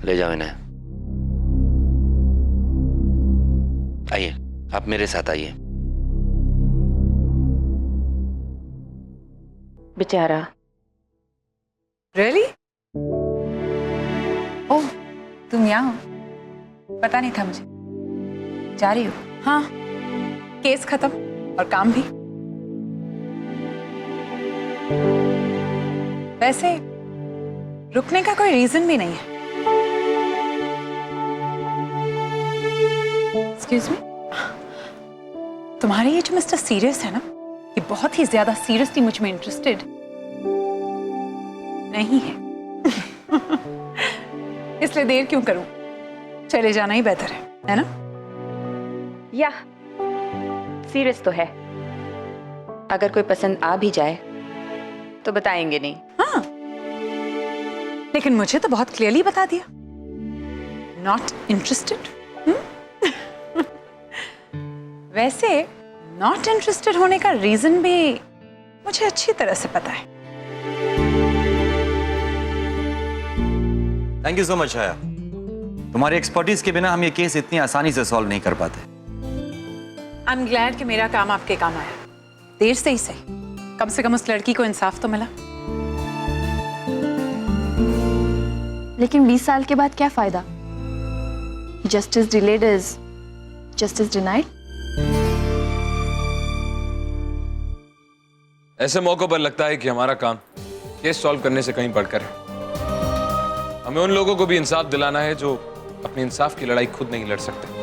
ले जाओ इन्हें। आइए, आप मेरे साथ आइए। बेचारा। रियली? ओह, तुम यहाँ हो? पता नहीं था मुझे। जा रही हो? हाँ, केस खत्म और काम भी। वैसे रुकने का कोई रीजन भी नहीं है। एक्सक्यूज मी, तुम्हारे ये जो मिस्टर सीरियस है ना, ये बहुत ही ज्यादा सीरियसली मुझ में इंटरेस्टेड। नहीं है। इसलिए देर क्यों करूं? चले जाना ही बेहतर है ना? या सीरियस तो है। अगर कोई पसंद आ भी जाए तो बताएंगे नहीं। हाँ, लेकिन मुझे तो बहुत क्लियरली बता दिया, नॉट इंटरेस्टेड। वैसे नॉट इंटरेस्टेड होने का रीजन भी मुझे अच्छी तरह से पता है। थैंक यू सो मच आया। तुम्हारी एक्सपर्टीज के बिना हम ये केस इतनी आसानी से सॉल्व नहीं कर पाते। आई एम ग्लैड कि मेरा काम आपके काम आया। देर से ही सही, कम से कम उस लड़की को इंसाफ तो मिला। लेकिन 20 साल के बाद क्या फायदा? Justice delayed is justice denied. ऐसे मौकों पर लगता है कि हमारा काम केस सॉल्व करने से कहीं बढ़कर है। हमें उन लोगों को भी इंसाफ दिलाना है जो अपनी इंसाफ की लड़ाई खुद नहीं लड़ सकते।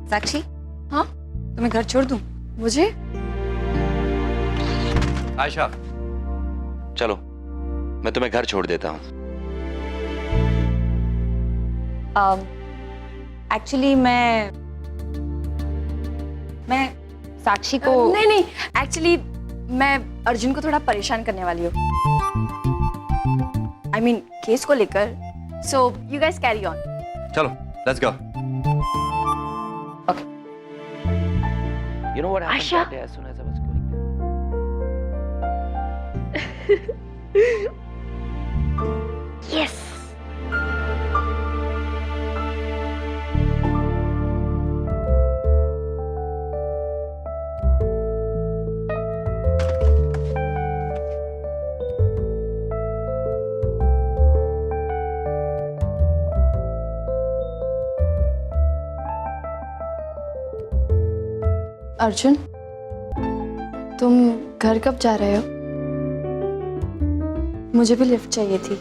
साक्षी, हाँ तुम्हें घर छोड़ दूं? मुझे? आयशा चलो, मैं तुम्हें घर छोड़ देता हूँ। एक्चुअली मैं साक्षी को नहीं, एक्चुअली मैं अर्जुन को थोड़ा परेशान करने वाली हूँ। आई मीन केस को लेकर। So you guys carry on. चलो let's go. You know what happened Aisha? that day as soon as I was going there? Yes. Arjun, तुम घर कब जा रहे हो? मुझे भी लिफ्ट चाहिए थी।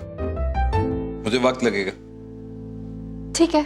मुझे वक्त लगेगा। ठीक है।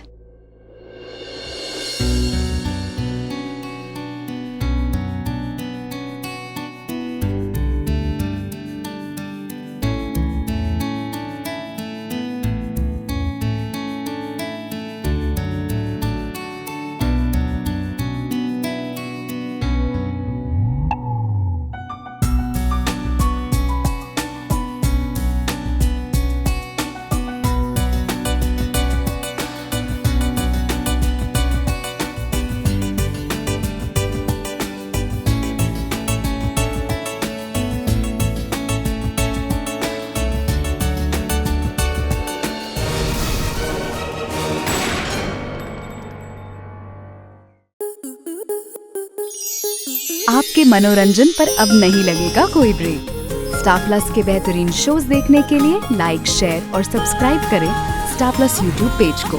आपके मनोरंजन पर अब नहीं लगेगा कोई ब्रेक। स्टार प्लस के बेहतरीन शोज देखने के लिए लाइक, शेयर और सब्सक्राइब करें स्टार प्लस यूट्यूब पेज को।